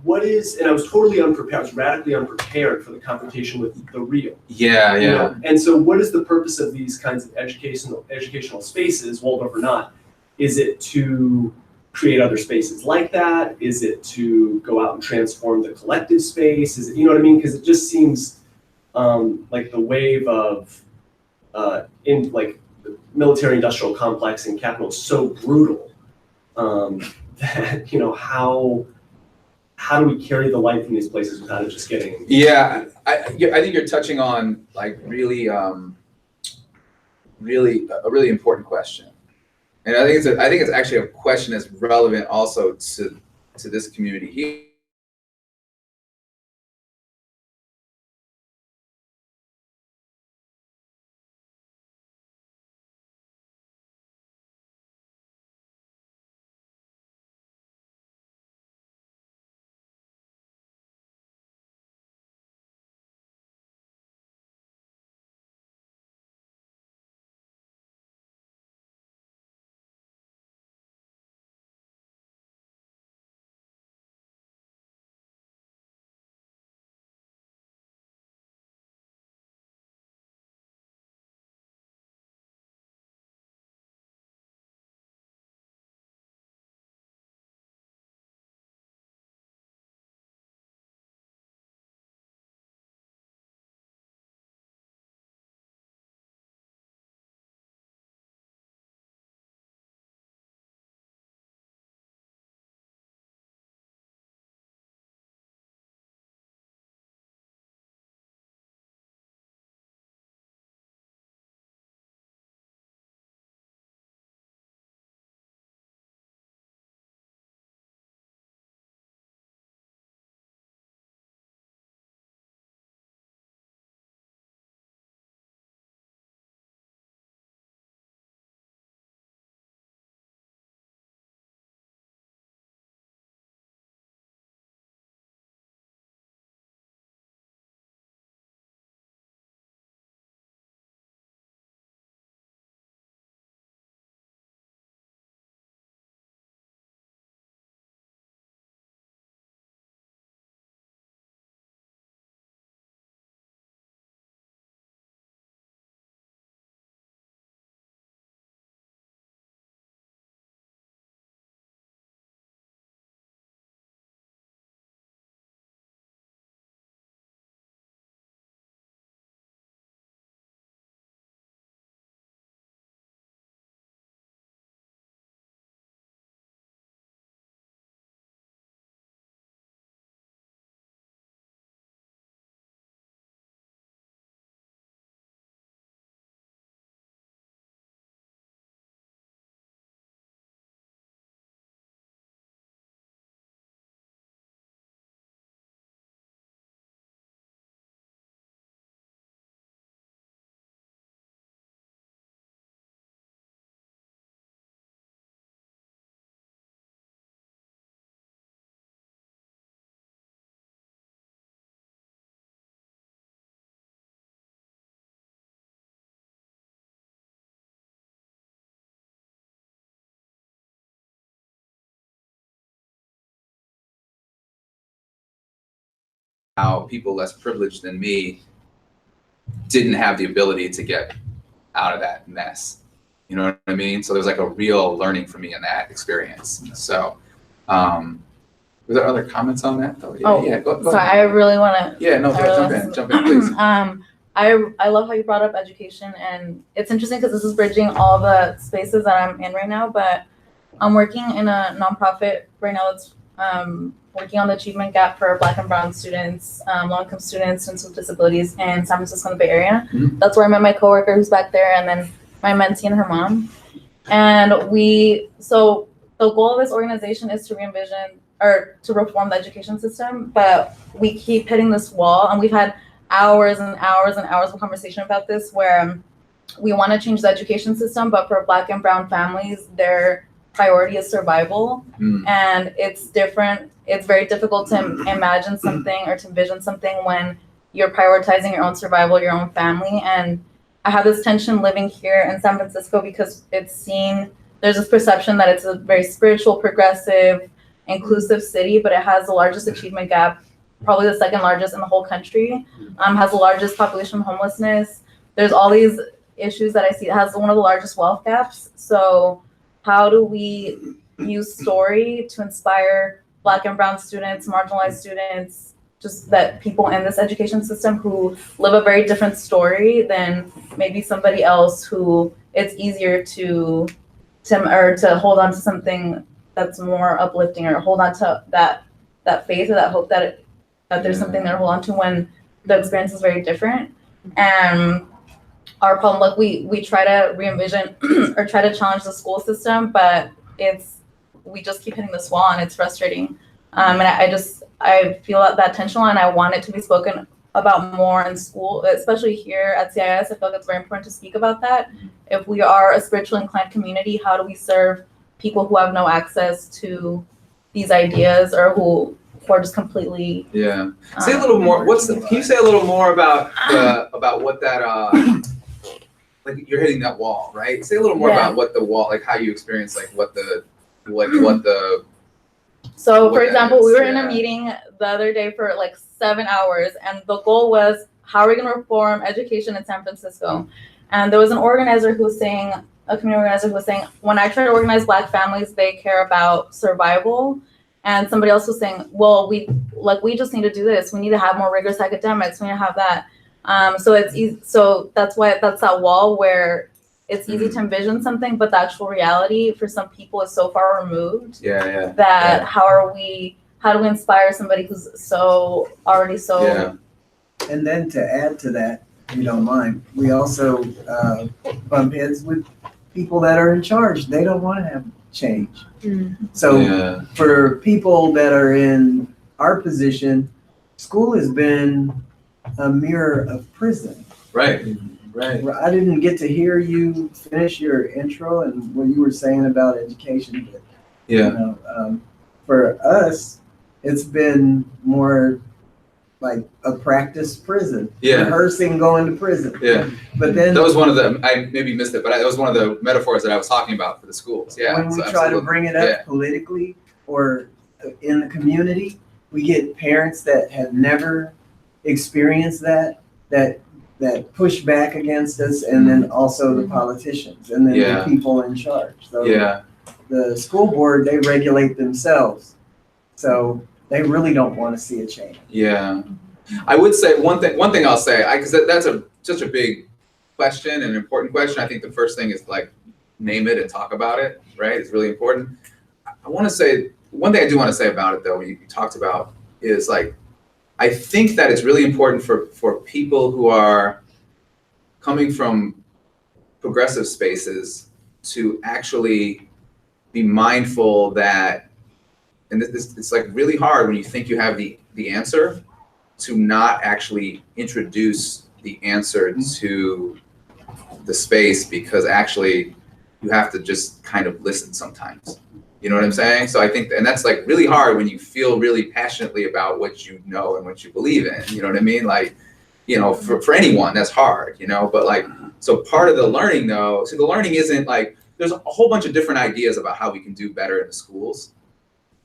what is, and I was totally unprepared, I was radically unprepared for the confrontation with the real.
Yeah, yeah.
And so what is the purpose of these kinds of educational spaces, Waldorf or not? Is it to create other spaces like that? Is it to go out and transform the collective space? Is it, you know what I mean? Because it just seems like the wave of, in like the military industrial complex and capital is so brutal that, how do we carry the light from these places without it just getting?
Yeah, I think you're touching on like really a really important question, and I think it's actually a question that's relevant also to this community here. How people less privileged than me didn't have the ability to get out of that mess. You know what I mean? So there's like a real learning for me in that experience. So Was there other comments on that though? Yeah,
Oh,
yeah, go
So
ahead.
I really want to.
Yeah, no, jump in, please.
I love how you brought up education, and it's interesting because this is bridging all the spaces that I'm in right now. But I'm working in a nonprofit right now that's working on the achievement gap for Black and Brown students, low-income students, students with disabilities in San Francisco and the Bay Area.
Mhm.
That's where I met my coworker who's back there, and then my mentee and her mom. And so the goal of this organization is to re-envision or to reform the education system, but we keep hitting this wall, and we've had hours and hours and hours of conversation about this, where we want to change the education system, but for Black and Brown families, their priority is survival. And it's different. It's very difficult to imagine something or to envision something when you're prioritizing your own survival, your own family. And I have this tension living here in San Francisco because there's this perception that it's a very spiritual, progressive, inclusive city, but it has the largest achievement gap, probably the second largest in the whole country, has the largest population of homelessness. There's all these issues that I see. It has one of the largest wealth gaps. So how do we use story to inspire Black and Brown students, marginalized students, just that people in this education system who live a very different story than maybe somebody else who it's easier to hold on to something that's more uplifting, or hold on to that faith or that hope that there's something there to hold on to when the experience is very different. And our problem, like we try to re-envision or try to challenge the school system, but we just keep hitting this wall, and it's frustrating. And I feel that tension, and I want it to be spoken about more in school, especially here at CIIS. I feel like it's very important to speak about that. If we are a spiritually inclined community, how do we serve people who have no access to these ideas, or who are just completely
Say a little more. Can you say a little more about what that like you're hitting that wall, right? Say a little more about what the wall, like how you experience, like what the.
So for example, we were in a meeting the other day for like 7 hours, and the goal was, how are we going to reform education in San Francisco? And there was an organizer who was saying, a community organizer who was saying, when I try to organize Black families, they care about survival. And somebody else was saying, well, we just need to do this. We need to have more rigorous academics. We need to have that. So it's easy. So that's that wall where it's easy to envision something, but the actual reality for some people is so far removed. How do we inspire somebody who's already so.
And then to add to that, if you don't mind, we also bump heads with people that are in charge. They don't want to have change. So for people that are in our position, school has been a mirror of prison.
Right.
I didn't get to hear you finish your intro and what you were saying about education. But, for us, it's been more like a practice prison. Rehearsing going to prison. But then
that was one of the, I maybe missed it, but that was one of the metaphors that I was talking about for the schools.
When we try to bring it up politically or in the community, we get parents that have never experienced that push back against us, and then also the politicians, and then the people in charge. So the school board, they regulate themselves. So they really don't want to see a change.
I would say one thing I'll say, because that's such a big question and an important question. I think the first thing is like name it and talk about it, right? It's really important. I want to say, one thing I do want to say about it though, you talked about, is like, I think that it's really important for people who are coming from progressive spaces to actually be mindful that, and it's like really hard when you think you have the answer, to not actually introduce the answer to the space, because actually you have to just kind of listen sometimes. You know what I'm saying? So I think, and that's like really hard when you feel really passionately about what you know and what you believe in. You know what I mean? Like, for anyone, that's hard, but like, so part of the learning though, so the learning isn't like, there's a whole bunch of different ideas about how we can do better in the schools,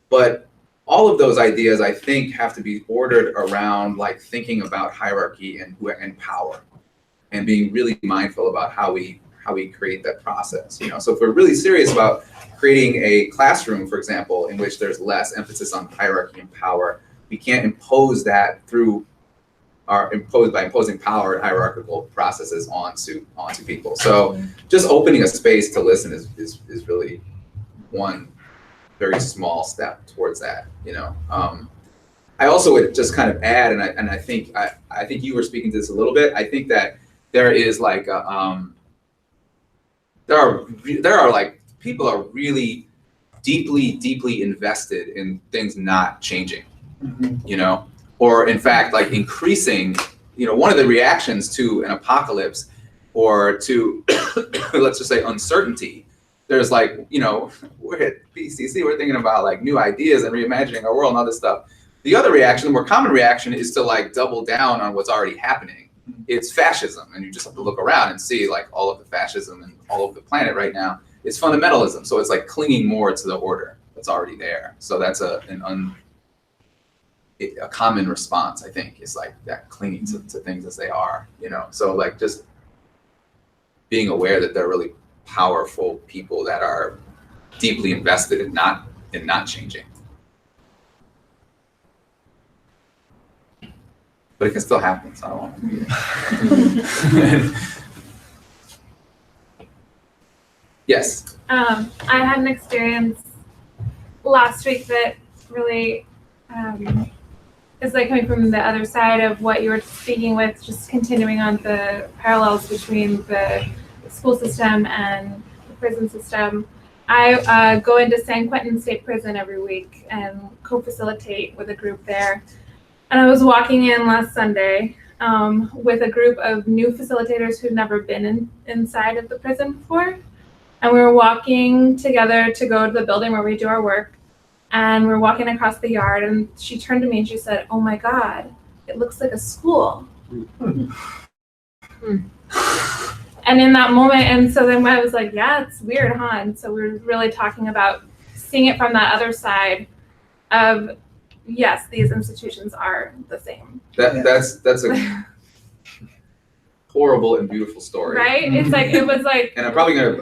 but all of those ideas, I think, have to be ordered around like thinking about hierarchy and power, and being really mindful about how we how we create that process, you know? So if we're really serious about creating a classroom, for example, in which there's less emphasis on hierarchy and power, we can't impose that through by imposing power and hierarchical processes onto people. So just opening a space to listen is really one very small step towards that, you know. I also would just kind of add, and I think you were speaking to this a little bit. I think that there is like there are like people are really deeply invested in things not changing, you know, or in fact like increasing. You know, one of the reactions to an apocalypse or to let's just say uncertainty. There's like, you know, we're at PCC, we're thinking about like new ideas and reimagining our world and all this stuff. The other reaction, the more common reaction, is to like double down on what's already happening. It's fascism, and you just have to look around and see like all of the fascism and all over the planet right now. It's fundamentalism, so it's like clinging more to the order that's already there. So that's a common response, I think, is like that clinging to things as they are, you know. So like just being aware that they're really powerful people that are deeply invested in not changing. But it can still happen, so I don't want to be it. Yes.
I had an experience last week that really is like coming from the other side of what you were speaking with, just continuing on the parallels between the school system and the prison system. I go into San Quentin State Prison every week and co-facilitate with a group there. And I was walking in last Sunday with a group of new facilitators who'd never been inside of the prison before. And we were walking together to go to the building where we do our work. And we're walking across the yard, and she turned to me and she said, "Oh my God, it looks like a school." And in that moment, and so then I was like, yeah, it's weird, huh? And so we were really talking about seeing it from that other side of, yes, these institutions are the same.
That's a horrible and beautiful story.
Right? It's like, it was like.
And I'm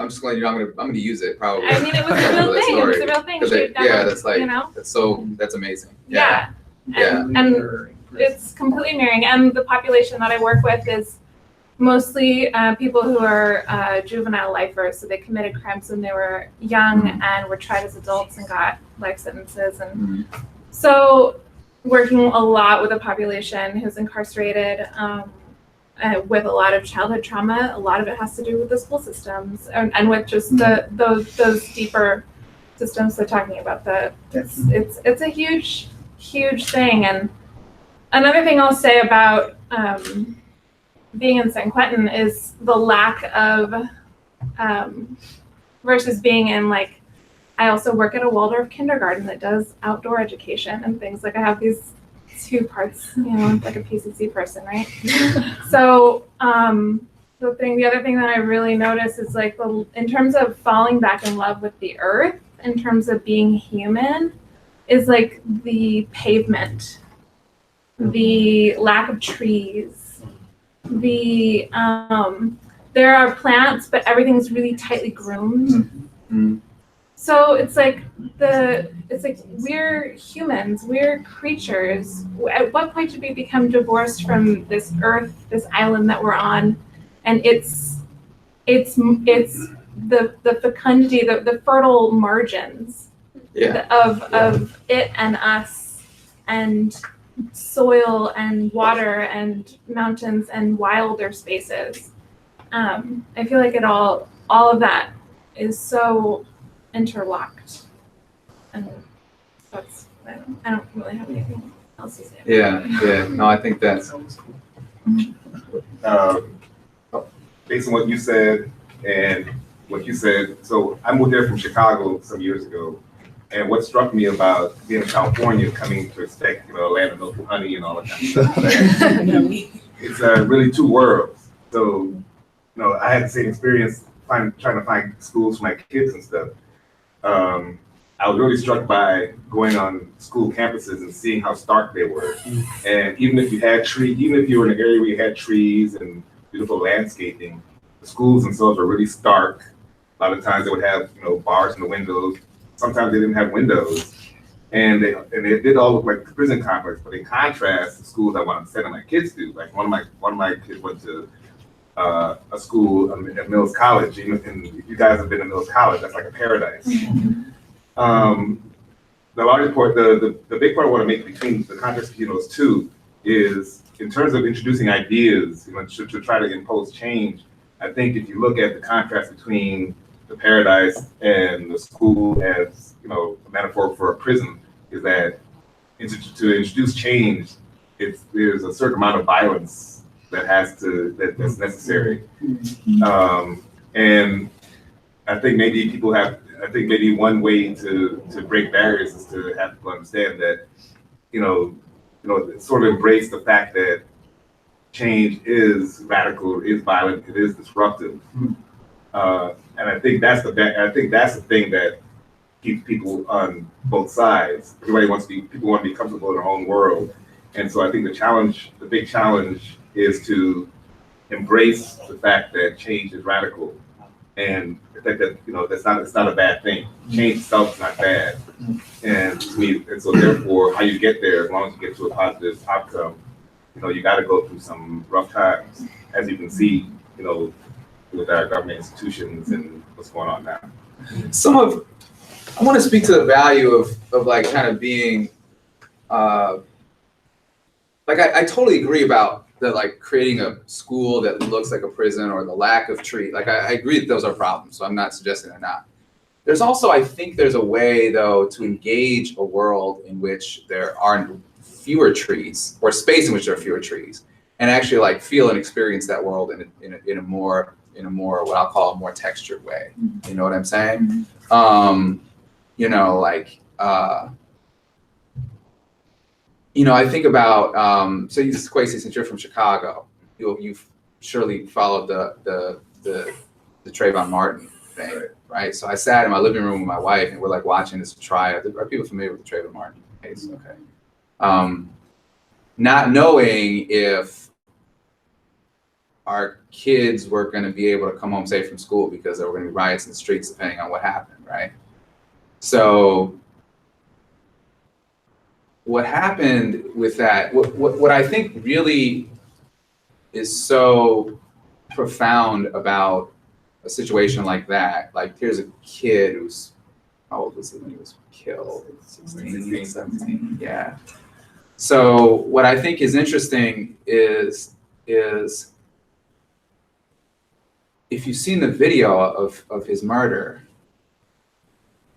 just going to, I'm going to use it probably.
I mean, it was a real thing. It was a real thing.
That's like, you know? That's amazing.
Yeah. And it's completely mirroring. And the population that I work with is mostly people who are juvenile lifers. So they committed crimes when they were young and were tried as adults and got life sentences. And so working a lot with a population who's incarcerated with a lot of childhood trauma. A lot of it has to do with the school systems and with just those deeper systems they're talking about. It's a huge thing. And another thing I'll say about being in San Quentin is the lack of versus being in, like, I also work at a Waldorf kindergarten that does outdoor education and things. Like, I have these two parts, you know, like a PCC person, right? So the other thing that I really notice is, like, in terms of falling back in love with the earth, in terms of being human, is like the pavement, the lack of trees, there are plants, but everything's really tightly groomed. So it's like we're humans, we're creatures. At what point did we become divorced from this earth, this island that we're on? And it's the fecundity, the fertile margins of it and us, and soil and water and mountains and wilder spaces. I feel like all of that is so interlocked, and I don't really have anything else to say.
No, I think that's
based on what you said and what you said. So I moved there from Chicago some years ago, and what struck me about being in California, coming to expect, land of milk and honey and all that kind of stuff, it's really two worlds. So, I had the same experience trying to find schools for my kids and stuff. I was really struck by going on school campuses and seeing how stark they were. And even if you had trees, even if you were in an area where you had trees and beautiful landscaping, The schools themselves were really stark. A lot of times they would have, bars in the windows. Sometimes they didn't have windows. And they did all look like the prison complex, but in contrast, the schools I want to send my kids to, like one of my kids went to a school at Mills College, and you guys have been to Mills College, that's like a paradise. The largest part, the big part I want to make between the contrast between those two is in terms of introducing ideas, to try to impose change. I think if you look at the contrast between the paradise and the school as, a metaphor for a prison, is that to introduce change, there's a certain amount of violence that's necessary. And I think maybe one way to break barriers is to have people understand that, sort of embrace the fact that change is radical, it is violent, it is disruptive. And I think that's the thing that keeps people on both sides. People want to be comfortable in their own world. And so I think the big challenge is to embrace the fact that change is radical. And I think that, it's not a bad thing. Change itself is not bad. And so therefore, how you get there, as long as you get to a positive outcome, you got to go through some rough times, as you can see, with our government institutions and what's going on now.
I want to speak to the value of like kind of being, I totally agree about the like creating a school that looks like a prison or the lack of trees. Like I agree that those are problems, so I'm not suggesting they're not. There's also, I think there's a way though to engage a world in which there are fewer trees, or space in which there are fewer trees, and actually like feel and experience that world in a more what I'll call a more textured way. You know what I'm saying? I think about so Kwesi, since you're from Chicago, you've surely followed the Trayvon Martin thing, right? So I sat in my living room with my wife, and we're like watching this trial. Are people familiar with the Trayvon Martin case? Okay. Not knowing if our kids were going to be able to come home safe from school because there were going to be riots in the streets depending on what happened, right? So what happened with that, what I think really is so profound about a situation like that, like here's a kid who's, how old was he when he was killed? 16, 17, yeah. So what I think is interesting is if you've seen the video of his murder,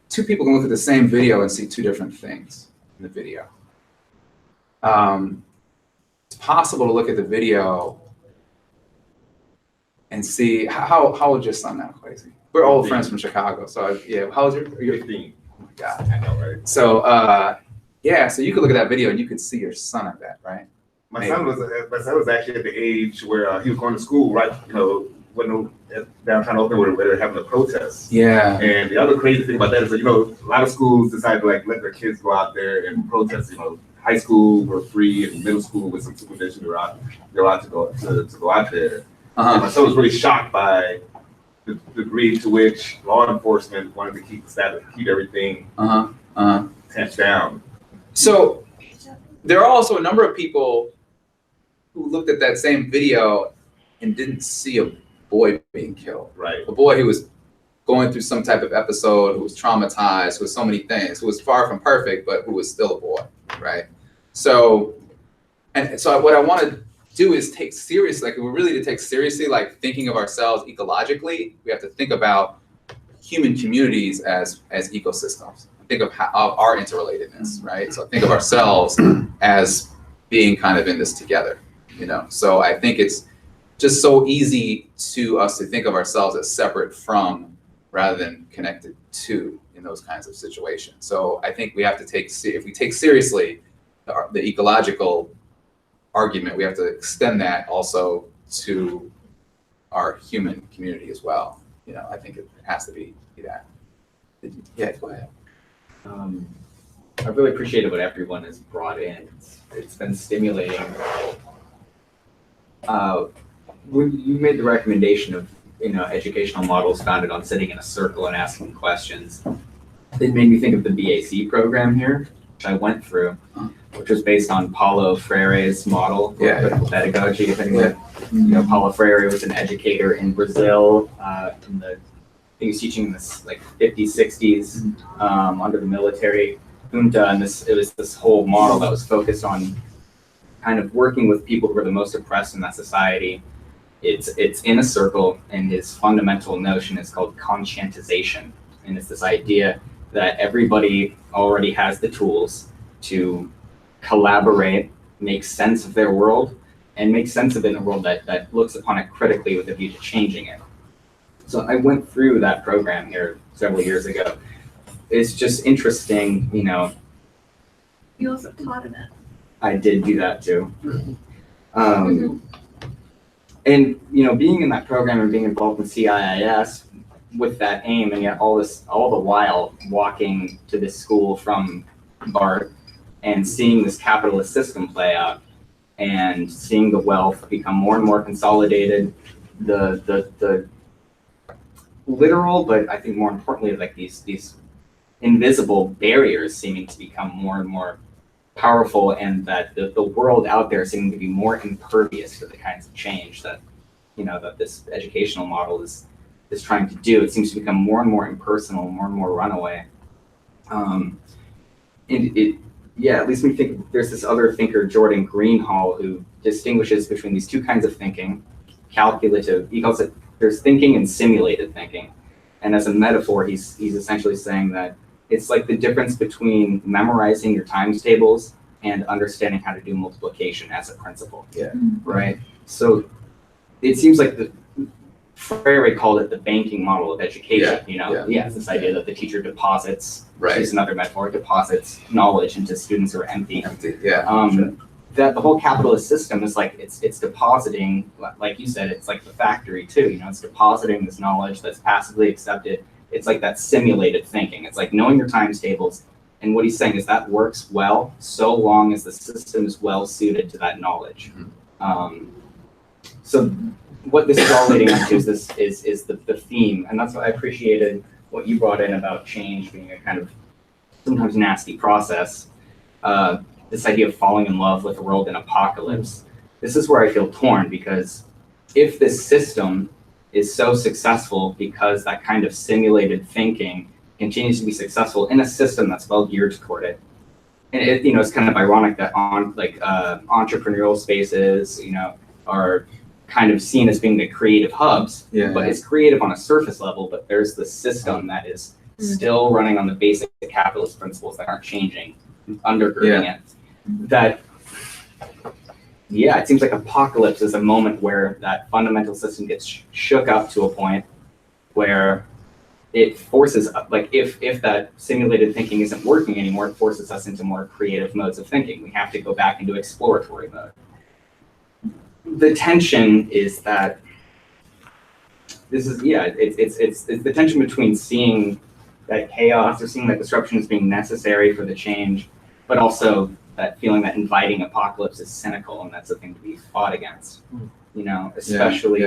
two people can look at the same video and see two different things in the video. It's possible to look at the video and see how old your son now, Kwesi? We're old friends from Chicago, so yeah. How old are you? 15. Oh my God, I know, right? So so you could look at that video and you could see your son at that, right?
My son was actually at the age where he was going to school, right? When downtown Oakland where they're having a protest.
Yeah.
And the other crazy thing about that is that, a lot of schools decide to like let their kids go out there and protest. High school were free and middle school with some supervision they're allowed to go out there. And my son was really shocked by the degree to which law enforcement wanted to keep everything tamped down. So there are also a number of people who looked at that same video and didn't see a boy being killed. Right. A boy who was going through some type of episode, who was traumatized, who was so many things, who was far from perfect, but who was still a boy, right? So what I want to do is take seriously, like we're really to take seriously, like thinking of ourselves ecologically, we have to think about human communities as ecosystems. Think of our interrelatedness, right? So think of ourselves as being kind of in this together, So I think it's just so easy to us to think of ourselves as separate from rather than connected to in those kinds of situations. So I think we have to if we take seriously the ecological argument, we have to extend that also to our human community as well. I think it has to be that. Yeah, go ahead.
I really appreciated what everyone has brought in. It's been stimulating. When you made the recommendation of educational models founded on sitting in a circle and asking questions. It made me think of the BAC program here, which I went through, which was based on Paulo Freire's model of critical pedagogy. If anyone, Paulo Freire was an educator in Brazil. I think he was teaching in this like 50s, 60s under the military junta, and it was this whole model that was focused on kind of working with people who were the most oppressed in that society. It's in a circle, and his fundamental notion is called conscientization, and it's this idea that everybody already has the tools to collaborate, make sense of their world, and make sense of it in a world that looks upon it critically with a view to changing it. So I went through that program here several years ago. It's just interesting,
You also taught in it.
I did do that too. And being in that program and being involved in CIIS with that aim, and yet all the while walking to this school from BART and seeing this capitalist system play out and seeing the wealth become more and more consolidated, the literal, but I think more importantly, like these invisible barriers seeming to become more and more powerful, and that the world out there seeming to be more impervious to the kinds of change that that this educational model is trying to do. It seems to become more and more impersonal, more and more runaway. And at least we think there's this other thinker, Jordan Greenhall, who distinguishes between these two kinds of thinking, calculative, he calls it, there's thinking and simulated thinking. And as a metaphor, he's essentially saying that it's like the difference between memorizing your times tables and understanding how to do multiplication as a principle.
Yeah.
Right? So it seems like Freire called it the banking model of education. It's this idea that the teacher deposits, which is another metaphor, deposits knowledge into students who are empty. That the whole capitalist system is like it's depositing, like you said, it's like the factory too. It's depositing this knowledge that's passively accepted. It's like that simulated thinking. It's like knowing your times tables. And what he's saying is that works well so long as the system is well suited to that knowledge. So what this is all leading up to is the theme, and that's why I appreciated what you brought in about change being a kind of sometimes nasty process. This idea of falling in love with the world in apocalypse. This is where I feel torn, because if this system is so successful because that kind of simulated thinking continues to be successful in a system that's well geared toward it, and it's kind of ironic that entrepreneurial spaces are kind of seen as being the creative hubs, but it's creative on a surface level, but there's the system that is still running on the basic capitalist principles that aren't changing, undergirding it. That, it seems like apocalypse is a moment where that fundamental system gets shook up to a point where it forces, like if that simulated thinking isn't working anymore, it forces us into more creative modes of thinking. We have to go back into exploratory mode. The tension is that this is, it's the tension between seeing that chaos or seeing that disruption as being necessary for the change, but also that feeling that inviting apocalypse is cynical, and that's a thing to be fought against. Especially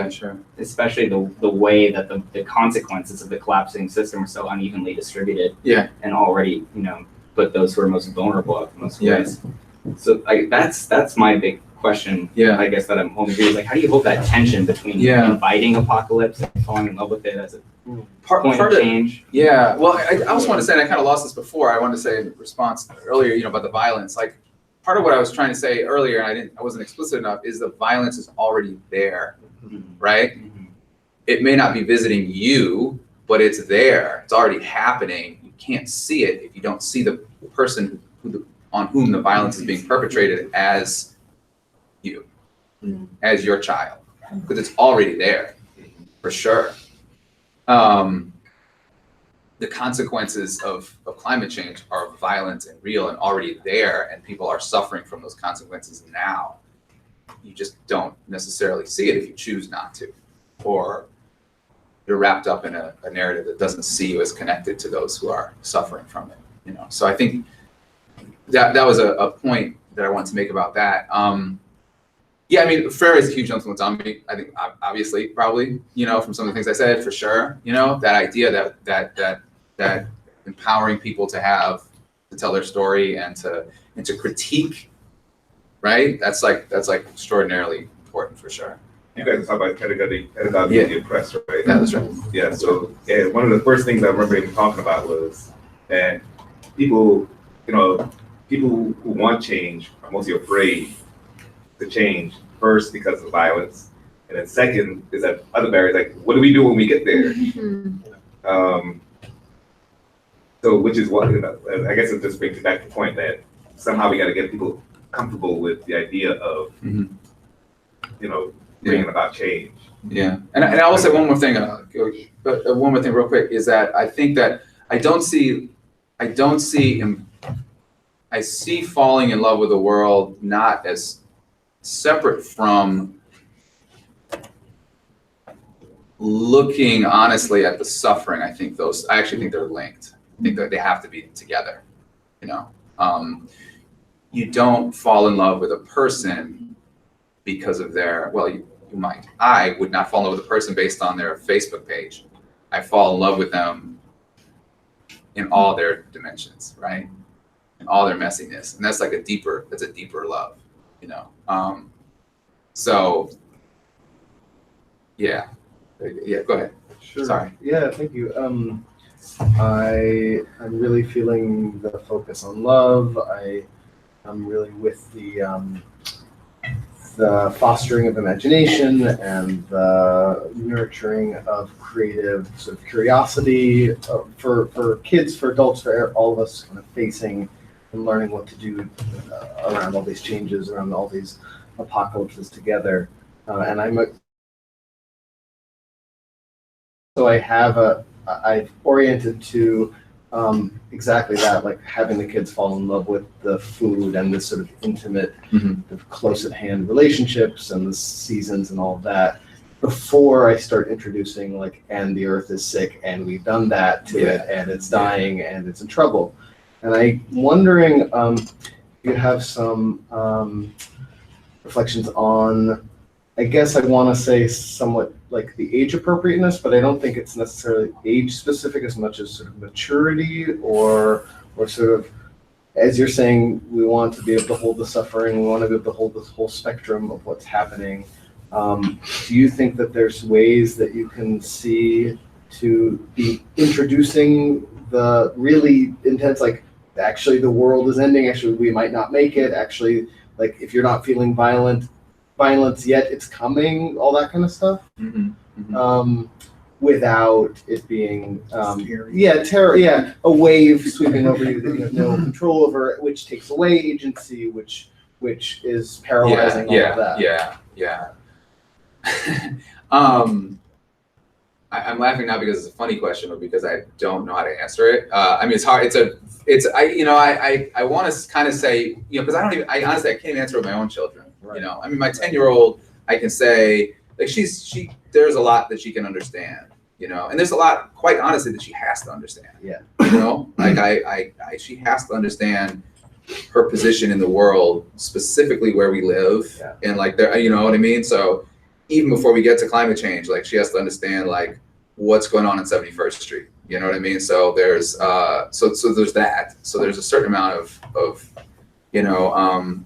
the way that the consequences of the collapsing system are so unevenly distributed. And already, put those who are most vulnerable at most ways. So that's my big question. I guess that I'm holding here is like, how do you hold that tension between inviting apocalypse and falling in love with it as a point of change?
Well, I also want to say, and I kind of lost this before, I wanted to say in response earlier, about the violence, like part of what I was trying to say earlier, and I wasn't explicit enough, is the violence is already there, right? It may not be visiting you, but it's there. It's already happening. You can't see it if you don't see the person on whom the violence is being perpetrated as you, as your child, because it's already there, for sure. The consequences of climate change are violent and real and already there, and people are suffering from those consequences now. You just don't necessarily see it if you choose not to, or you're wrapped up in a narrative that doesn't see you as connected to those who are suffering from it. So I think that was a point that I wanted to make about that. Yeah, I mean, Freire is a huge influence on me. I think, obviously, probably, you know, from some of the things I said, for sure. You know, that idea that empowering people to tell their story and to critique, right? That's like extraordinarily important for sure.
You guys talk about pedagogy of the oppressed, right?
Yeah, that's right.
Yeah. So one of the first things I remember him talking about was that people, you know, people who want change are mostly afraid to change. First, because of violence, and then second is that other barriers, like what do we do when we get there? So, which is what, you know, I guess it just brings it back to the point that somehow we got to get people comfortable with the idea of, you know, bringing about change.
Yeah, and I will say one more thing. One more thing, real quick, is that I think that I see falling in love with the world not as separate from looking honestly at the suffering. I actually think they're linked. I think that they have to be together. You know, you don't fall in love with a person because of their, well, you might. I would not fall in love with a person based on their Facebook page. I fall in love with them in all their dimensions, right? In all their messiness. And that's like a deeper love, you know? So, yeah, go ahead.
Sure.
Sorry.
Yeah, thank you. I'm really feeling the focus on love. I'm really with the fostering of imagination and the nurturing of creative sort of curiosity for kids, for adults, for all of us kind of facing and learning what to do around all these changes, around all these apocalypses together. And I've oriented to exactly that, like having the kids fall in love with the food and this sort of intimate, close at hand relationships and the seasons and all of that before I start introducing like, and the earth is sick and we've done that to it and it's dying and it's in trouble. And I'm wondering if you have some reflections on, I guess I want to say somewhat like the age appropriateness, but I don't think it's necessarily age specific as much as sort of maturity or sort of, as you're saying, we want to be able to hold the suffering, we want to be able to hold this whole spectrum of what's happening. Do you think that there's ways that you can see to be introducing the really intense, like actually the world is ending, actually we might not make it, actually like if you're not feeling violence yet, it's coming, all that kind of stuff, without it being, terror, a wave sweeping over you that you have no control over, which takes away agency, which is paralyzing all of that.
I'm laughing not because it's a funny question, but because I don't know how to answer it. I mean, it's hard. I want to kind of say, you know, because I honestly can't even answer with my own children. Right. You know, I mean, my 10-year-old, I can say, like, there's a lot that she can understand, you know, and there's a lot, quite honestly, that she has to understand.
Yeah.
You know, like she has to understand her position in the world, specifically where we live, and like there, you know what I mean? So even before we get to climate change, like she has to understand like what's going on in 71st Street. You know what I mean? So there's so there's that. So there's a certain amount of you know,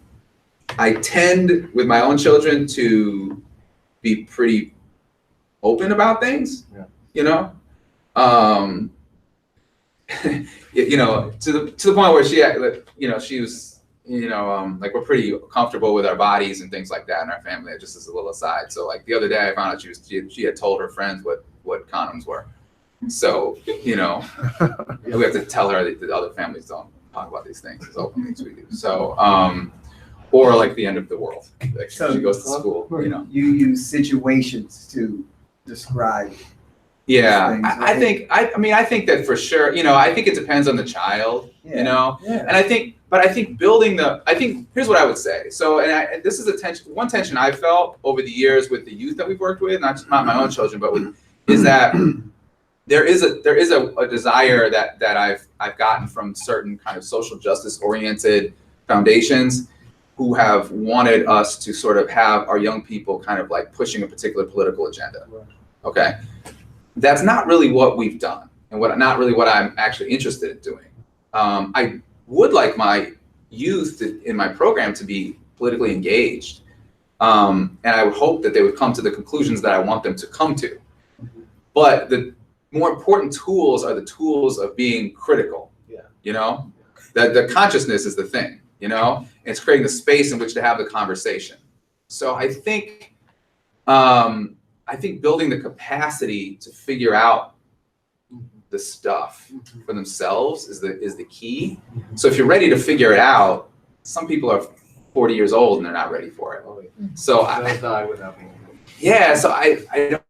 I tend with my own children to be pretty open about things, you know, you know, to the point where she, you know, she was, you know, like we're pretty comfortable with our bodies and things like that in our family, just as a little aside. So like the other day I found out she had told her friends what condoms were. So, you know, we have to tell her that the other families don't talk about these things as openly as we do. So, or like the end of the world. Like so she goes to school, you know.
You use situations to describe.
Yeah,
things, right?
I think that for sure, you know, I think it depends on the child, you know, and I think here's what I would say. So, and this is one tension I felt over the years with the youth that we've worked with, not my own children, but is that there is a desire that I've gotten from certain kind of social justice oriented foundations who have wanted us to sort of have our young people kind of like pushing a particular political agenda. Okay, that's not really what we've done, and not really what I'm actually interested in doing. I would like my youth in my program to be politically engaged, and I would hope that they would come to the conclusions that I want them to come to. But the more important tools are the tools of being critical. You know, the consciousness is the thing. You know, and it's creating the space in which to have the conversation. So I think building the capacity to figure out the stuff for themselves is the key. So if you're ready to figure it out, some people are 40 years old and they're not ready for it. So
They'll die without me.
Yeah, so I don't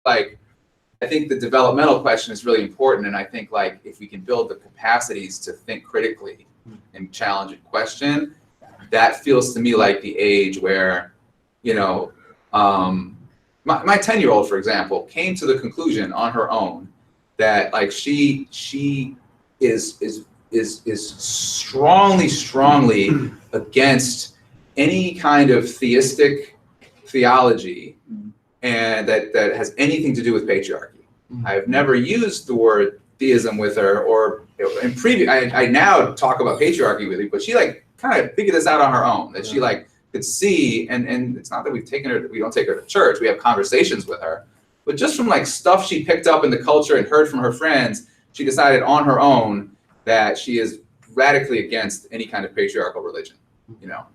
like. I think the developmental question is really important, and I think like if we can build the capacities to think critically and challenge and question, that feels to me like the age where, you know, my 10-year-old, for example, came to the conclusion on her own that like she is strongly against any kind of theistic theology and that has anything to do with patriarchy. I have never used the word theism with her, or in previous, I now talk about patriarchy with her, but she like kind of figured this out on her own, that she like could see, and it's not that we don't take her to church, we have conversations with her, but just from like stuff she picked up in the culture and heard from her friends, she decided on her own that she is radically against any kind of patriarchal religion, you know.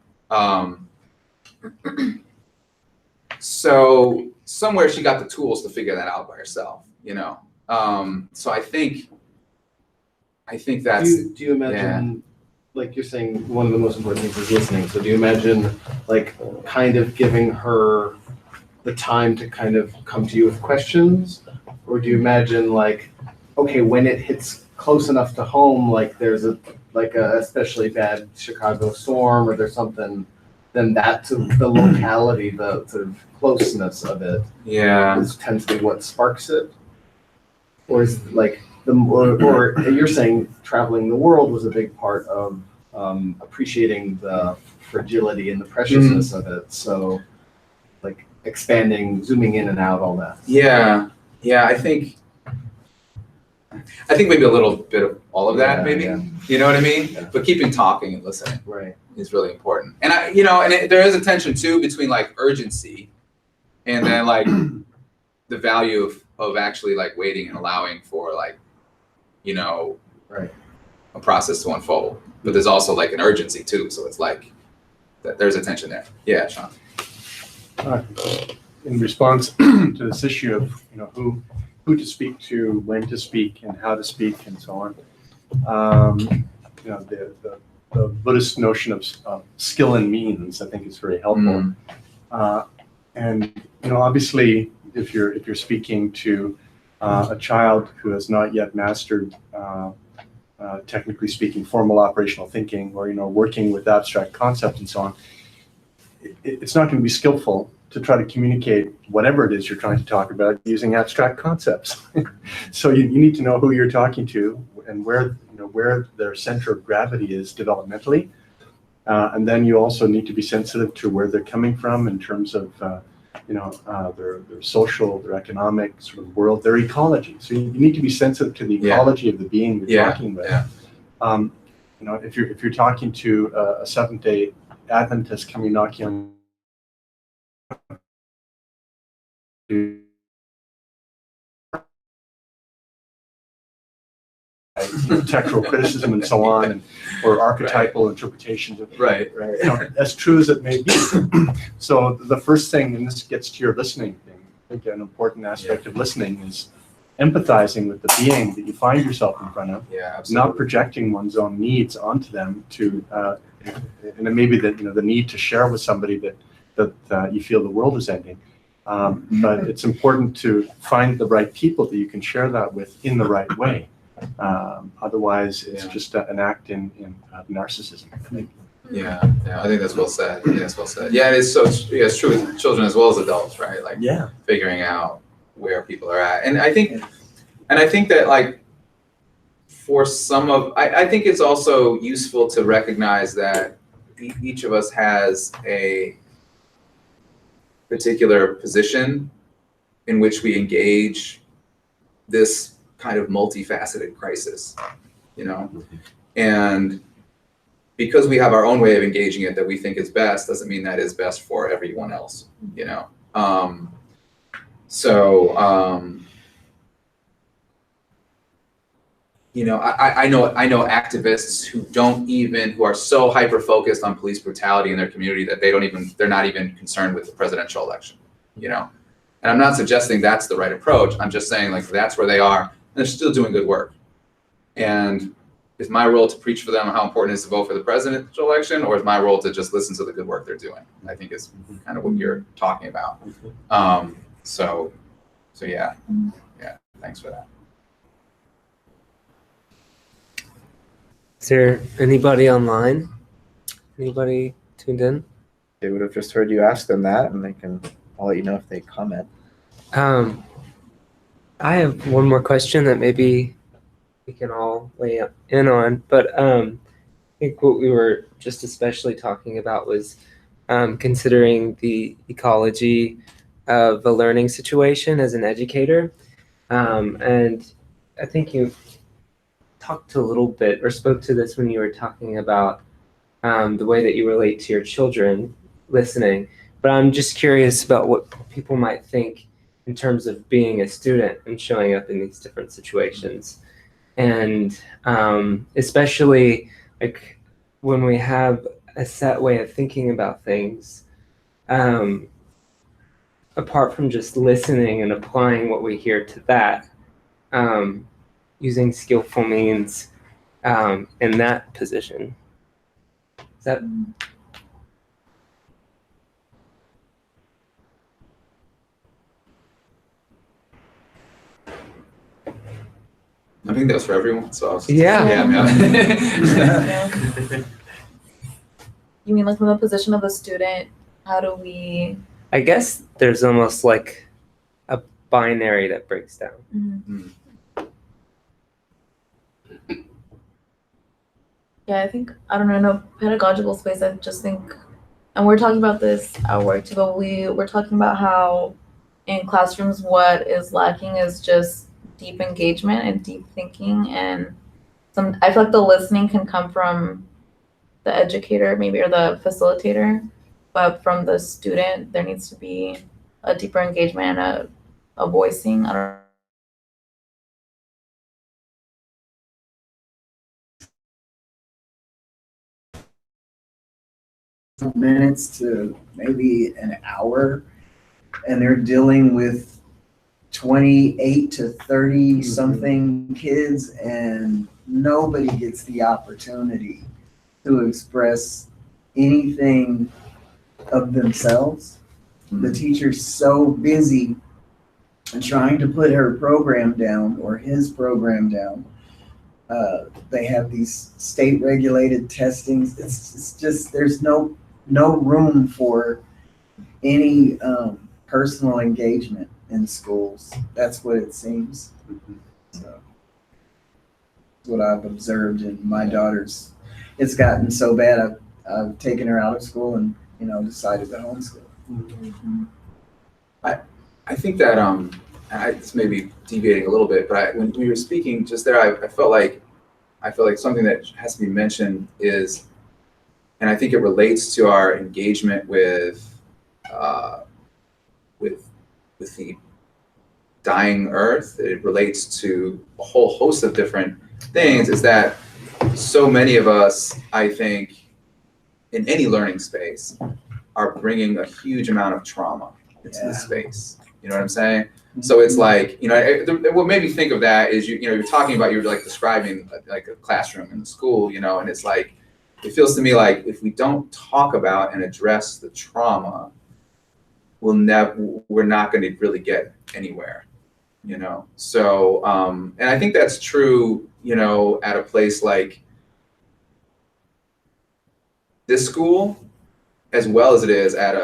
So somewhere she got the tools to figure that out by herself, you know. So I think that's.
Do you imagine, like you're saying, one of the most important things is listening. So do you imagine, like, kind of giving her the time to kind of come to you with questions, or do you imagine like, okay, when it hits close enough to home, like there's a especially bad Chicago storm, or there's something, then that to the locality, the sort of closeness of it, tends to be what sparks it, or is like or you're saying traveling the world was a big part of appreciating the fragility and the preciousness of it. So like expanding, zooming in and out, all that.
Yeah, I think maybe a little bit of all of that, you know what I mean? But keeping talking and listening is really important. And there is a tension too between like urgency and then like the value of actually like waiting and allowing for like, you know, a process to unfold. But there's also like an urgency too. So it's like there's a tension there. Yeah, Sean.
In response to this issue of, you know, who to speak to, when to speak, and how to speak, and so on. You know, the Buddhist notion of skill and means, I think, is very helpful. And you know, obviously, if you're speaking to a child who has not yet mastered, technically speaking, formal operational thinking, or working with abstract concepts and so on, it's not going to be skillful to try to communicate whatever it is you're trying to talk about using abstract concepts. So you need to know who you're talking to and where their center of gravity is developmentally, and then you also need to be sensitive to where they're coming from in terms of their social, their economic sort of world, their ecology. So you need to be sensitive to the ecology of the being you're talking with. If you're talking to a Seventh-day Adventist coming knocking on textual criticism and so on, or archetypal interpretations of as true as it may be. So the first thing, and this gets to your listening thing, I think an important aspect of listening is empathizing with the being that you find yourself in front of, not projecting one's own needs onto them to and it may be that the need to share with somebody that you feel the world is ending. But it's important to find the right people that you can share that with in the right way. Otherwise, it's just an act in narcissism.
Yeah, I think that's well said. Yeah, it's true with children as well as adults, right? Like figuring out where people are at, and I think that like for some of, I think it's also useful to recognize that each of us has a particular position in which we engage this kind of multifaceted crisis, you know? And because we have our own way of engaging it that we think is best, doesn't mean that is best for everyone else, you know? You know, I know activists who are so hyper focused on police brutality in their community that they're not even concerned with the presidential election, you know? And I'm not suggesting that's the right approach. I'm just saying like that's where they are, and they're still doing good work. And is my role to preach for them how important it is to vote for the presidential election, or is my role to just listen to the good work they're doing? I think is kind of what you're talking about. So yeah, thanks for that.
Is there anybody online? Anybody tuned in?
They would have just heard you ask them that, and I'll let you know if they comment.
I have one more question that maybe we can all weigh in on, but I think what we were just especially talking about was considering the ecology of a learning situation as an educator. And I think you talked a little bit or spoke to this when you were talking about the way that you relate to your children listening. But I'm just curious about what people might think in terms of being a student and showing up in these different situations. And especially like when we have a set way of thinking about things, apart from just listening and applying what we hear to that, using skillful means in that position. Is that?
I think that was for everyone. So
Yeah.
Yeah.
You mean like from the position of a student, how do we?
I guess there's almost like a binary that breaks down.
Mm-hmm. Yeah, I think, I don't know, in a pedagogical space, I just think, and we're talking about this at work too, but we're talking about how in classrooms what is lacking is just deep engagement and deep thinking, and I feel like the listening can come from the educator maybe or the facilitator, but from the student there needs to be a deeper engagement and a voicing. I don't
minutes to maybe an hour, and they're dealing with 28 to 30 something kids, and nobody gets the opportunity to express anything of themselves. The teacher's so busy trying to put her program down or his program down. They have these state regulated testings. It's just, there's no room for any personal engagement in schools. That's what it seems. So that's what I've observed in my daughter's. It's gotten so bad I've taken her out of school and decided to homeschool.
I think that it's maybe deviating a little bit, but when we were speaking just there, I felt like something that has to be mentioned is, and I think it relates to our engagement with the dying Earth. It relates to a whole host of different things. Is that so many of us, I think, in any learning space, are bringing a huge amount of trauma into the space. You know what I'm saying? So it's like, what made me think of that is you're talking about, you're like describing like a classroom in the school, and it's like, it feels to me like if we don't talk about and address the trauma, we're not going to really get anywhere, So, and I think that's true, at a place like this school, as well as it is at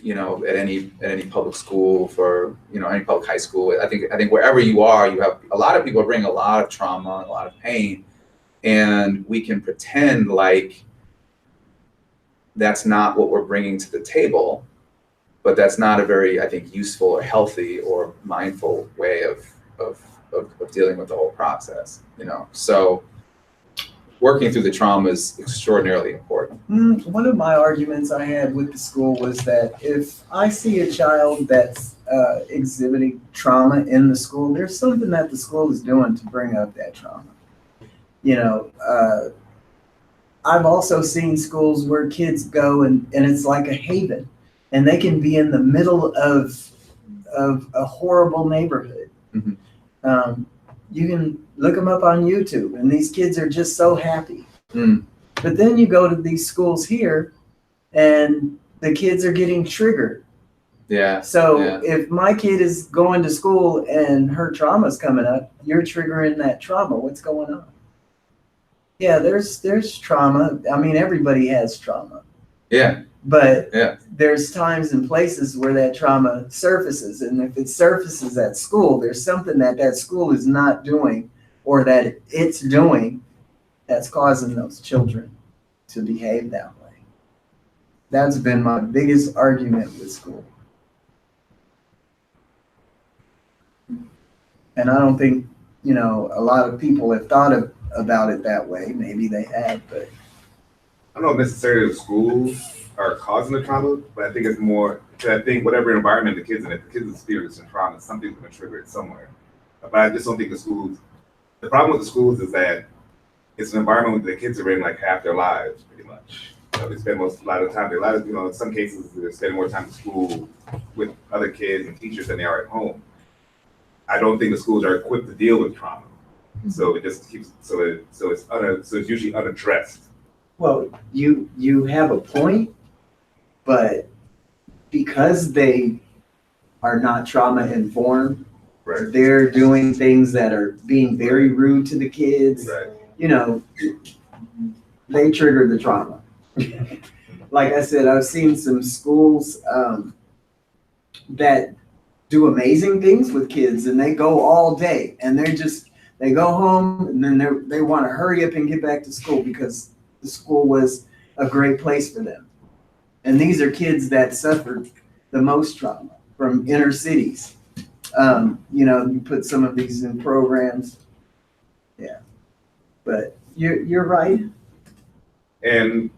any public school for, any public high school. I think wherever you are, you have a lot of people bring a lot of trauma and a lot of pain, and we can pretend like that's not what we're bringing to the table, but that's not a very, I think, useful or healthy or mindful way of dealing with the whole process, So working through the trauma is extraordinarily important.
One of my arguments I had with the school was that if I see a child that's exhibiting trauma in the school, there's something that the school is doing to bring up that trauma. I've also seen schools where kids go and it's like a haven, and they can be in the middle of a horrible neighborhood.
Mm-hmm.
You can look them up on YouTube, and these kids are just so happy.
Mm.
But then you go to these schools here, and the kids are getting triggered.
Yeah.
So if my kid is going to school and her trauma's coming up, you're triggering that trauma. What's going on? Yeah, there's trauma. I mean, everybody has trauma.
Yeah.
But there's times and places where that trauma surfaces. And if it surfaces at school, there's something that school is not doing or that it's doing that's causing those children to behave that way. That's been my biggest argument with school. And I don't think, a lot of people have thought about it that way. Maybe they have, but
I don't know if necessarily the schools are causing the trauma, but I think it's more, I think whatever environment the kids in, if the kids experiencing trauma, something's going to trigger it somewhere. But I just don't think the problem with the schools is that it's an environment where the kids are in like half their lives, pretty much. They spend a lot of time, in some cases, they're spending more time in school with other kids and teachers than they are at home. I don't think the schools are equipped to deal with trauma. So it just keeps, it's usually unaddressed.
Well, you have a point, but because they are not trauma informed,
right.
They're doing things that are being very rude to the kids.
Right.
They trigger the trauma. Like I said, I've seen some schools that do amazing things with kids, and they go all day, and they go home, and then they want to hurry up and get back to school because the school was a great place for them. And these are kids that suffered the most trauma from inner cities. You put some of these in programs. Yeah. But you're right.
And,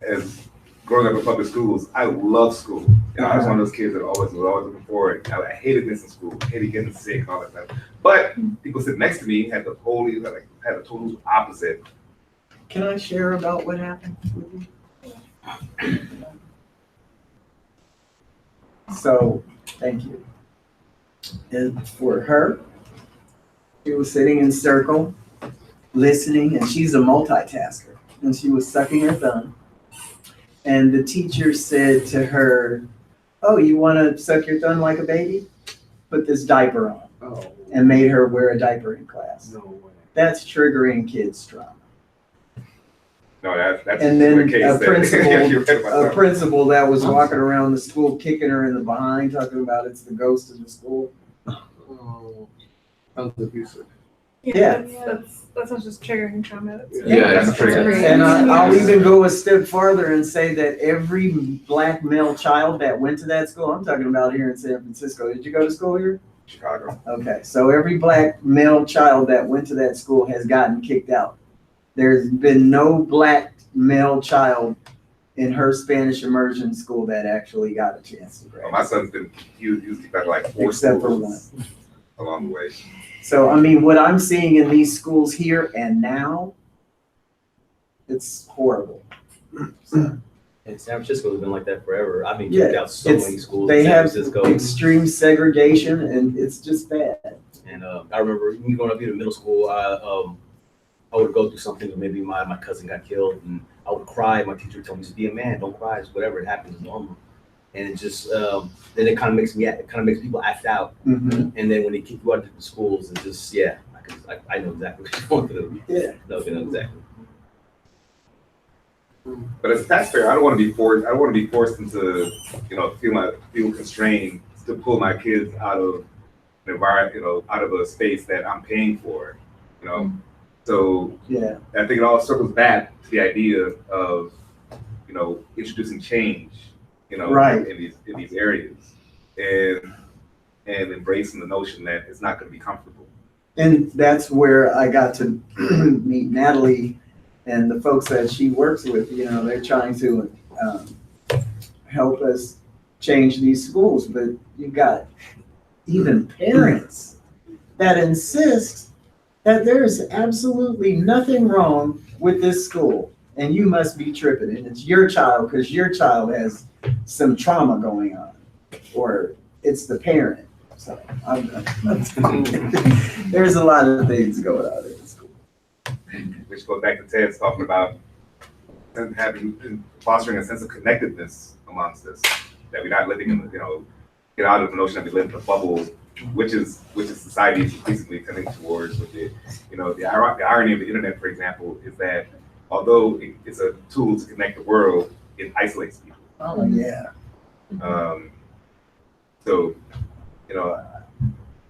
as growing up in public schools, I love school. I was one of those kids that was always looking forward. I hated missing school, hated getting sick and all that stuff. But people sitting next to me had the total opposite.
Can I share about what happened with you? So, thank you. And for her, she was sitting in circle, listening, and she's a multitasker. And she was sucking her thumb. And the teacher said to her, "Oh, you want to suck your thumb like a baby? Put this diaper on."
Oh.
And made her wear a diaper in class.
No way.
That's triggering kids' trauma.
No, that's
And then
the case
a principal that was walking around the school kicking her in the behind, talking about it's the ghost of the school.
Oh, sounds abusive.
Yeah.
That's not just triggering trauma. That's
That's triggering.
And I'll even go a step farther and say that every black male child that went to that school, I'm talking about here in San Francisco. Did you go to school here?
Chicago.
Okay, so every black male child that went to that school has gotten kicked out. There's been no black male child in her Spanish immersion school that actually got a chance to graduate.
My son's been, he was kicked out like 4
Except for
schools along the way.
So, I mean, what I'm seeing in these schools here and now, it's horrible.
And San Francisco has been like that forever. I've been kicked out so many schools
They
in San
have
Francisco.
extreme segregation, and it's just bad.
And I remember me growing up here in middle school, I would go through something, or maybe my cousin got killed, and I would cry. My teacher would tell me, just be a man, don't cry, just whatever, it happens, it's normal. And it just, then it kind of makes people act out.
Mm-hmm.
And then when they kick you out of different schools, it's just, I know exactly what you're going through.
Yeah.
No, I know exactly.
But as a taxpayer, I don't want to be forced. I don't want to be forced into, feel constrained to pull my kids out of an environment, out of a space that I'm paying for. So
Yeah.
I think it all circles back to the idea of, introducing change,
Right.
in these areas, and embracing the notion that it's not going to be comfortable.
And that's where I got to meet Natalie and the folks that she works with. They're trying to help us change these schools, but you've got even parents that insist that there is absolutely nothing wrong with this school, and you must be tripping, and it's your child because your child has some trauma going on, or it's the parent. So there's a lot of things going on in the school.
Which goes back to Ted's talking about fostering a sense of connectedness amongst us, that we're not living in, get out of the notion that we live in a bubble, which is society is increasingly tending towards. With it, the irony of the internet, for example, is that although it's a tool to connect the world, it isolates people.
Oh yeah.
So,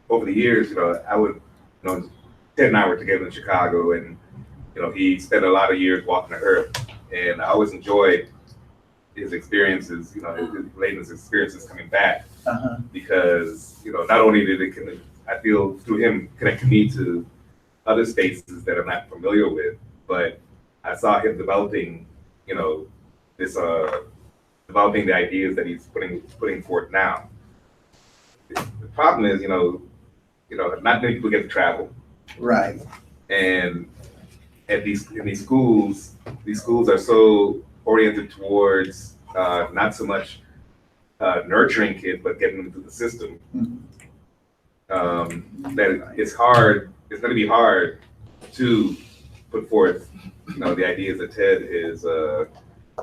over the years, I would, Ted and I were together in Chicago, and he spent a lot of years walking the earth, and I always enjoyed his experiences, his experiences coming back, because not only did it, I feel through him connecting me to other spaces that I'm not familiar with, but I saw him developing, developing the ideas that he's putting forth now. The problem is, not many people get to travel.
Right.
And in these schools are so oriented towards not so much nurturing kids, but getting them through the system. That it's hard. It's going to be hard to put forth, the ideas that Ted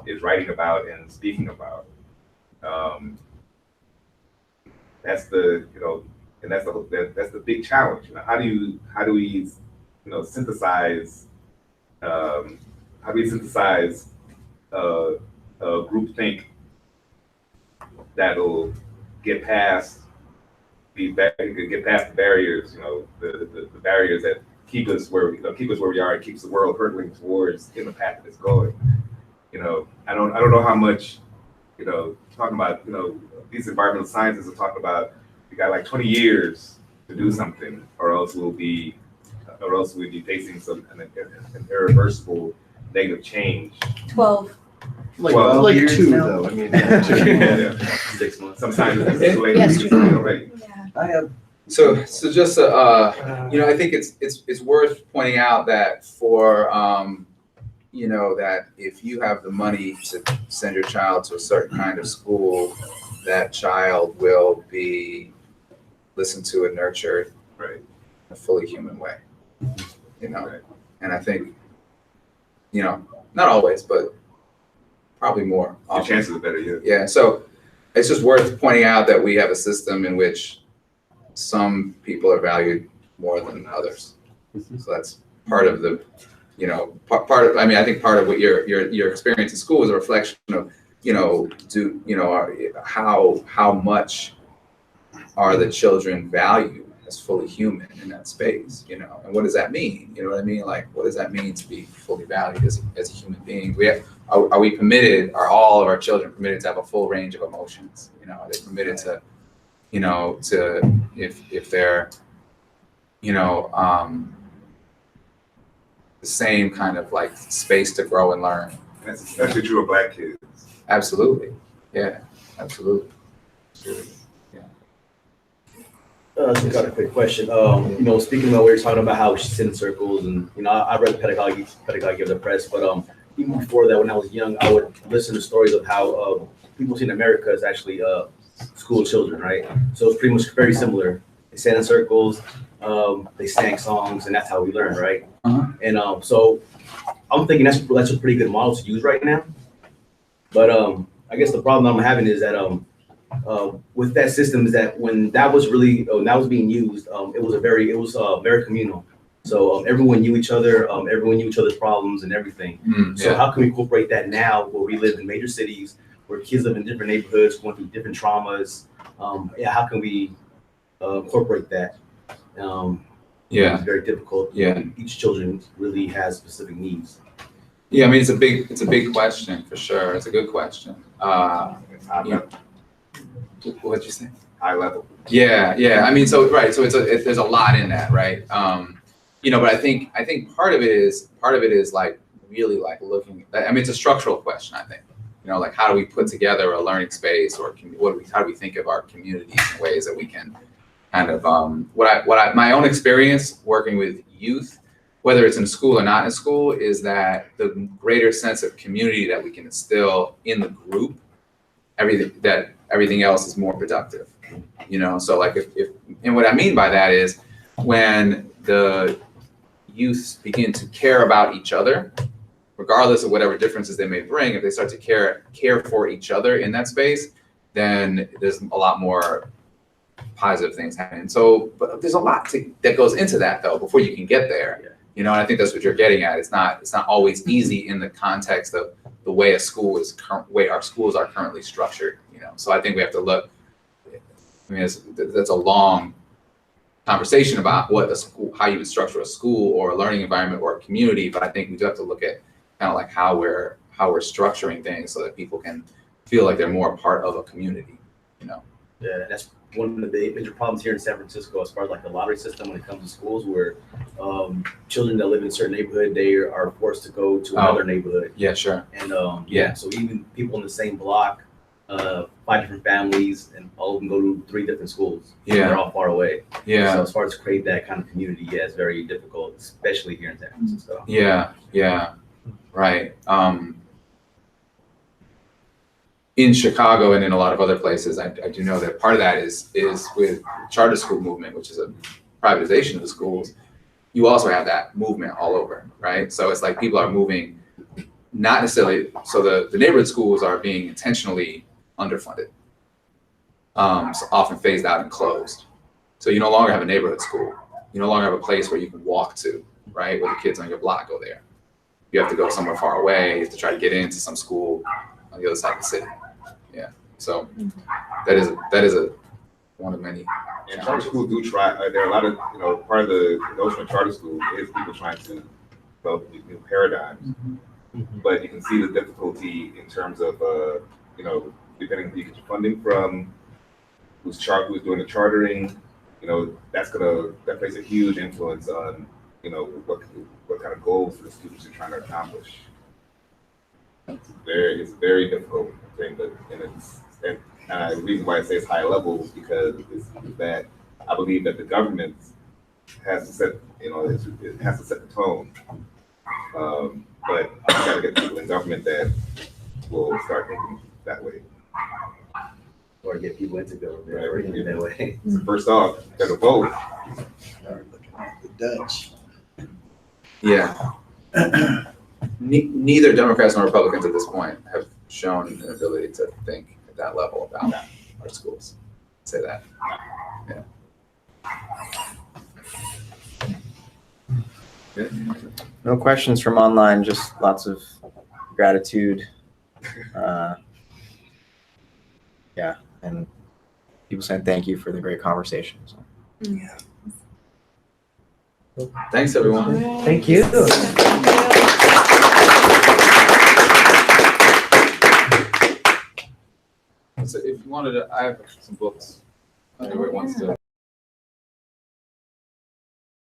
is writing about and speaking about. That's the and that's the big challenge. How do we synthesize group think that'll get past the barriers, the barriers that keep us where we are and keeps the world hurtling towards in the path that it's going. I don't know how much, talking about, these environmental scientists are talking about, we got like 20 years to do something, or else we'll be facing an irreversible negative change.
12.
Like
years
two,
now?
though. I mean,
Yeah.
6 months.
Sometimes it's late
Yes.
already.
I have.
So just I think it's worth pointing out that for that if you have the money to send your child to a certain kind of school, that child will be listened to and nurtured,
right,
in a fully human way.
Right.
And I think not always, but probably more
Your
often.
chances are better, yeah.
Yeah, so it's just worth pointing out that we have a system in which some people are valued more than others. So that's part of the, I think part of what your experience in school is a reflection of, how much are the children valued as fully human in that space, and what does that mean? You know what I mean? Like, what does that mean to be fully valued as a human being? Are we permitted? Are all of our children permitted to have a full range of emotions? Are they permitted to, if they're, the same kind of like space to grow and learn?
And that's especially true of Black kids.
Absolutely. Yeah, absolutely.
Just got a quick question. Speaking about what you're talking about, how we sit in circles, and I read Pedagogy of the Press, but even before that, when I was young, I would listen to stories of how people in America is actually school children, right? So it's pretty much very similar. They sat in circles, they sang songs, and that's how we learn, right? And so I'm thinking that's a pretty good model to use right now. But I guess the problem I'm having is that with that system is that when that was being used, it was very communal. So everyone knew each other, everyone knew each other's problems and everything. So how can we incorporate that now where we live in major cities, where kids live in different neighborhoods, going through different traumas? How can we incorporate that? It's very difficult. Each children really has specific needs.
Yeah, I mean, it's a big question for sure. It's a good question. What'd you say?
High level.
Yeah. I mean, so right. So there's a lot in that, right? But I think part of it is like really like looking. I mean, it's a structural question. I think, like how do we put together a learning space, or how do we think of our communities in ways that we can kind of my own experience working with youth, whether it's in school or not in school, is that the greater sense of community that we can instill in the group, everything else is more productive. So like if and what I mean by that is when the youth begin to care about each other, regardless of whatever differences they may bring, if they start to care for each other in that space, then there's a lot more positive things happening. So, but there's a lot that goes into that though before you can get there. And I think that's what you're getting at. It's not always easy in the context of the way our schools are currently structured. So I think we have to look. I mean, that's a long conversation about how you would structure a school or a learning environment or a community. But I think we do have to look at kind of like how we're structuring things so that people can feel like they're more a part of a community.
Yeah, that's one of the major problems here in San Francisco as far as like the lottery system when it comes to schools, where children that live in a certain neighborhood, they are forced to go to another neighborhood.
Yeah, sure.
And so even people in the same block, 5 different families, and all of them go to 3 different schools.
Yeah,
they're all far away.
Yeah.
So as far as create that kind of community, it's very difficult, especially here in San Francisco.
Yeah, right. In Chicago and in a lot of other places, I do know that part of that is with charter school movement, which is a privatization of the schools. You also have that movement all over, right? So it's like people are moving, not necessarily. So the neighborhood schools are being intentionally underfunded, so often phased out and closed. So you no longer have a neighborhood school. You no longer have a place where you can walk to, right? Where the kids on your block go there. You have to go somewhere far away. You have to try to get into some school on the other side of the city. Yeah. So that is one of many.
And charter schools do try. There are a lot of part of the notion of charter schools is people trying to develop new paradigms. But you can see the difficulty in terms of depending who you get your funding from, who's doing the chartering. That plays a huge influence on what kind of goals the students are trying to accomplish. It's a very difficult thing, and the reason why I say it's high level is because is that I believe that the government has to set it has to set the tone. But you got to get people in government that will start thinking that way.
Or get people into government that way.
So first off, you got to vote.
Start looking at the Dutch.
Yeah. Neither Democrats nor Republicans at this point have shown an ability to think at that level about our schools. Say that. Yeah.
No questions from online, just lots of gratitude. And people saying thank you for the great conversation. So.
Yeah. Thanks, everyone.
Thank you.
So if you wanted to, I have some books. Whoever wants to.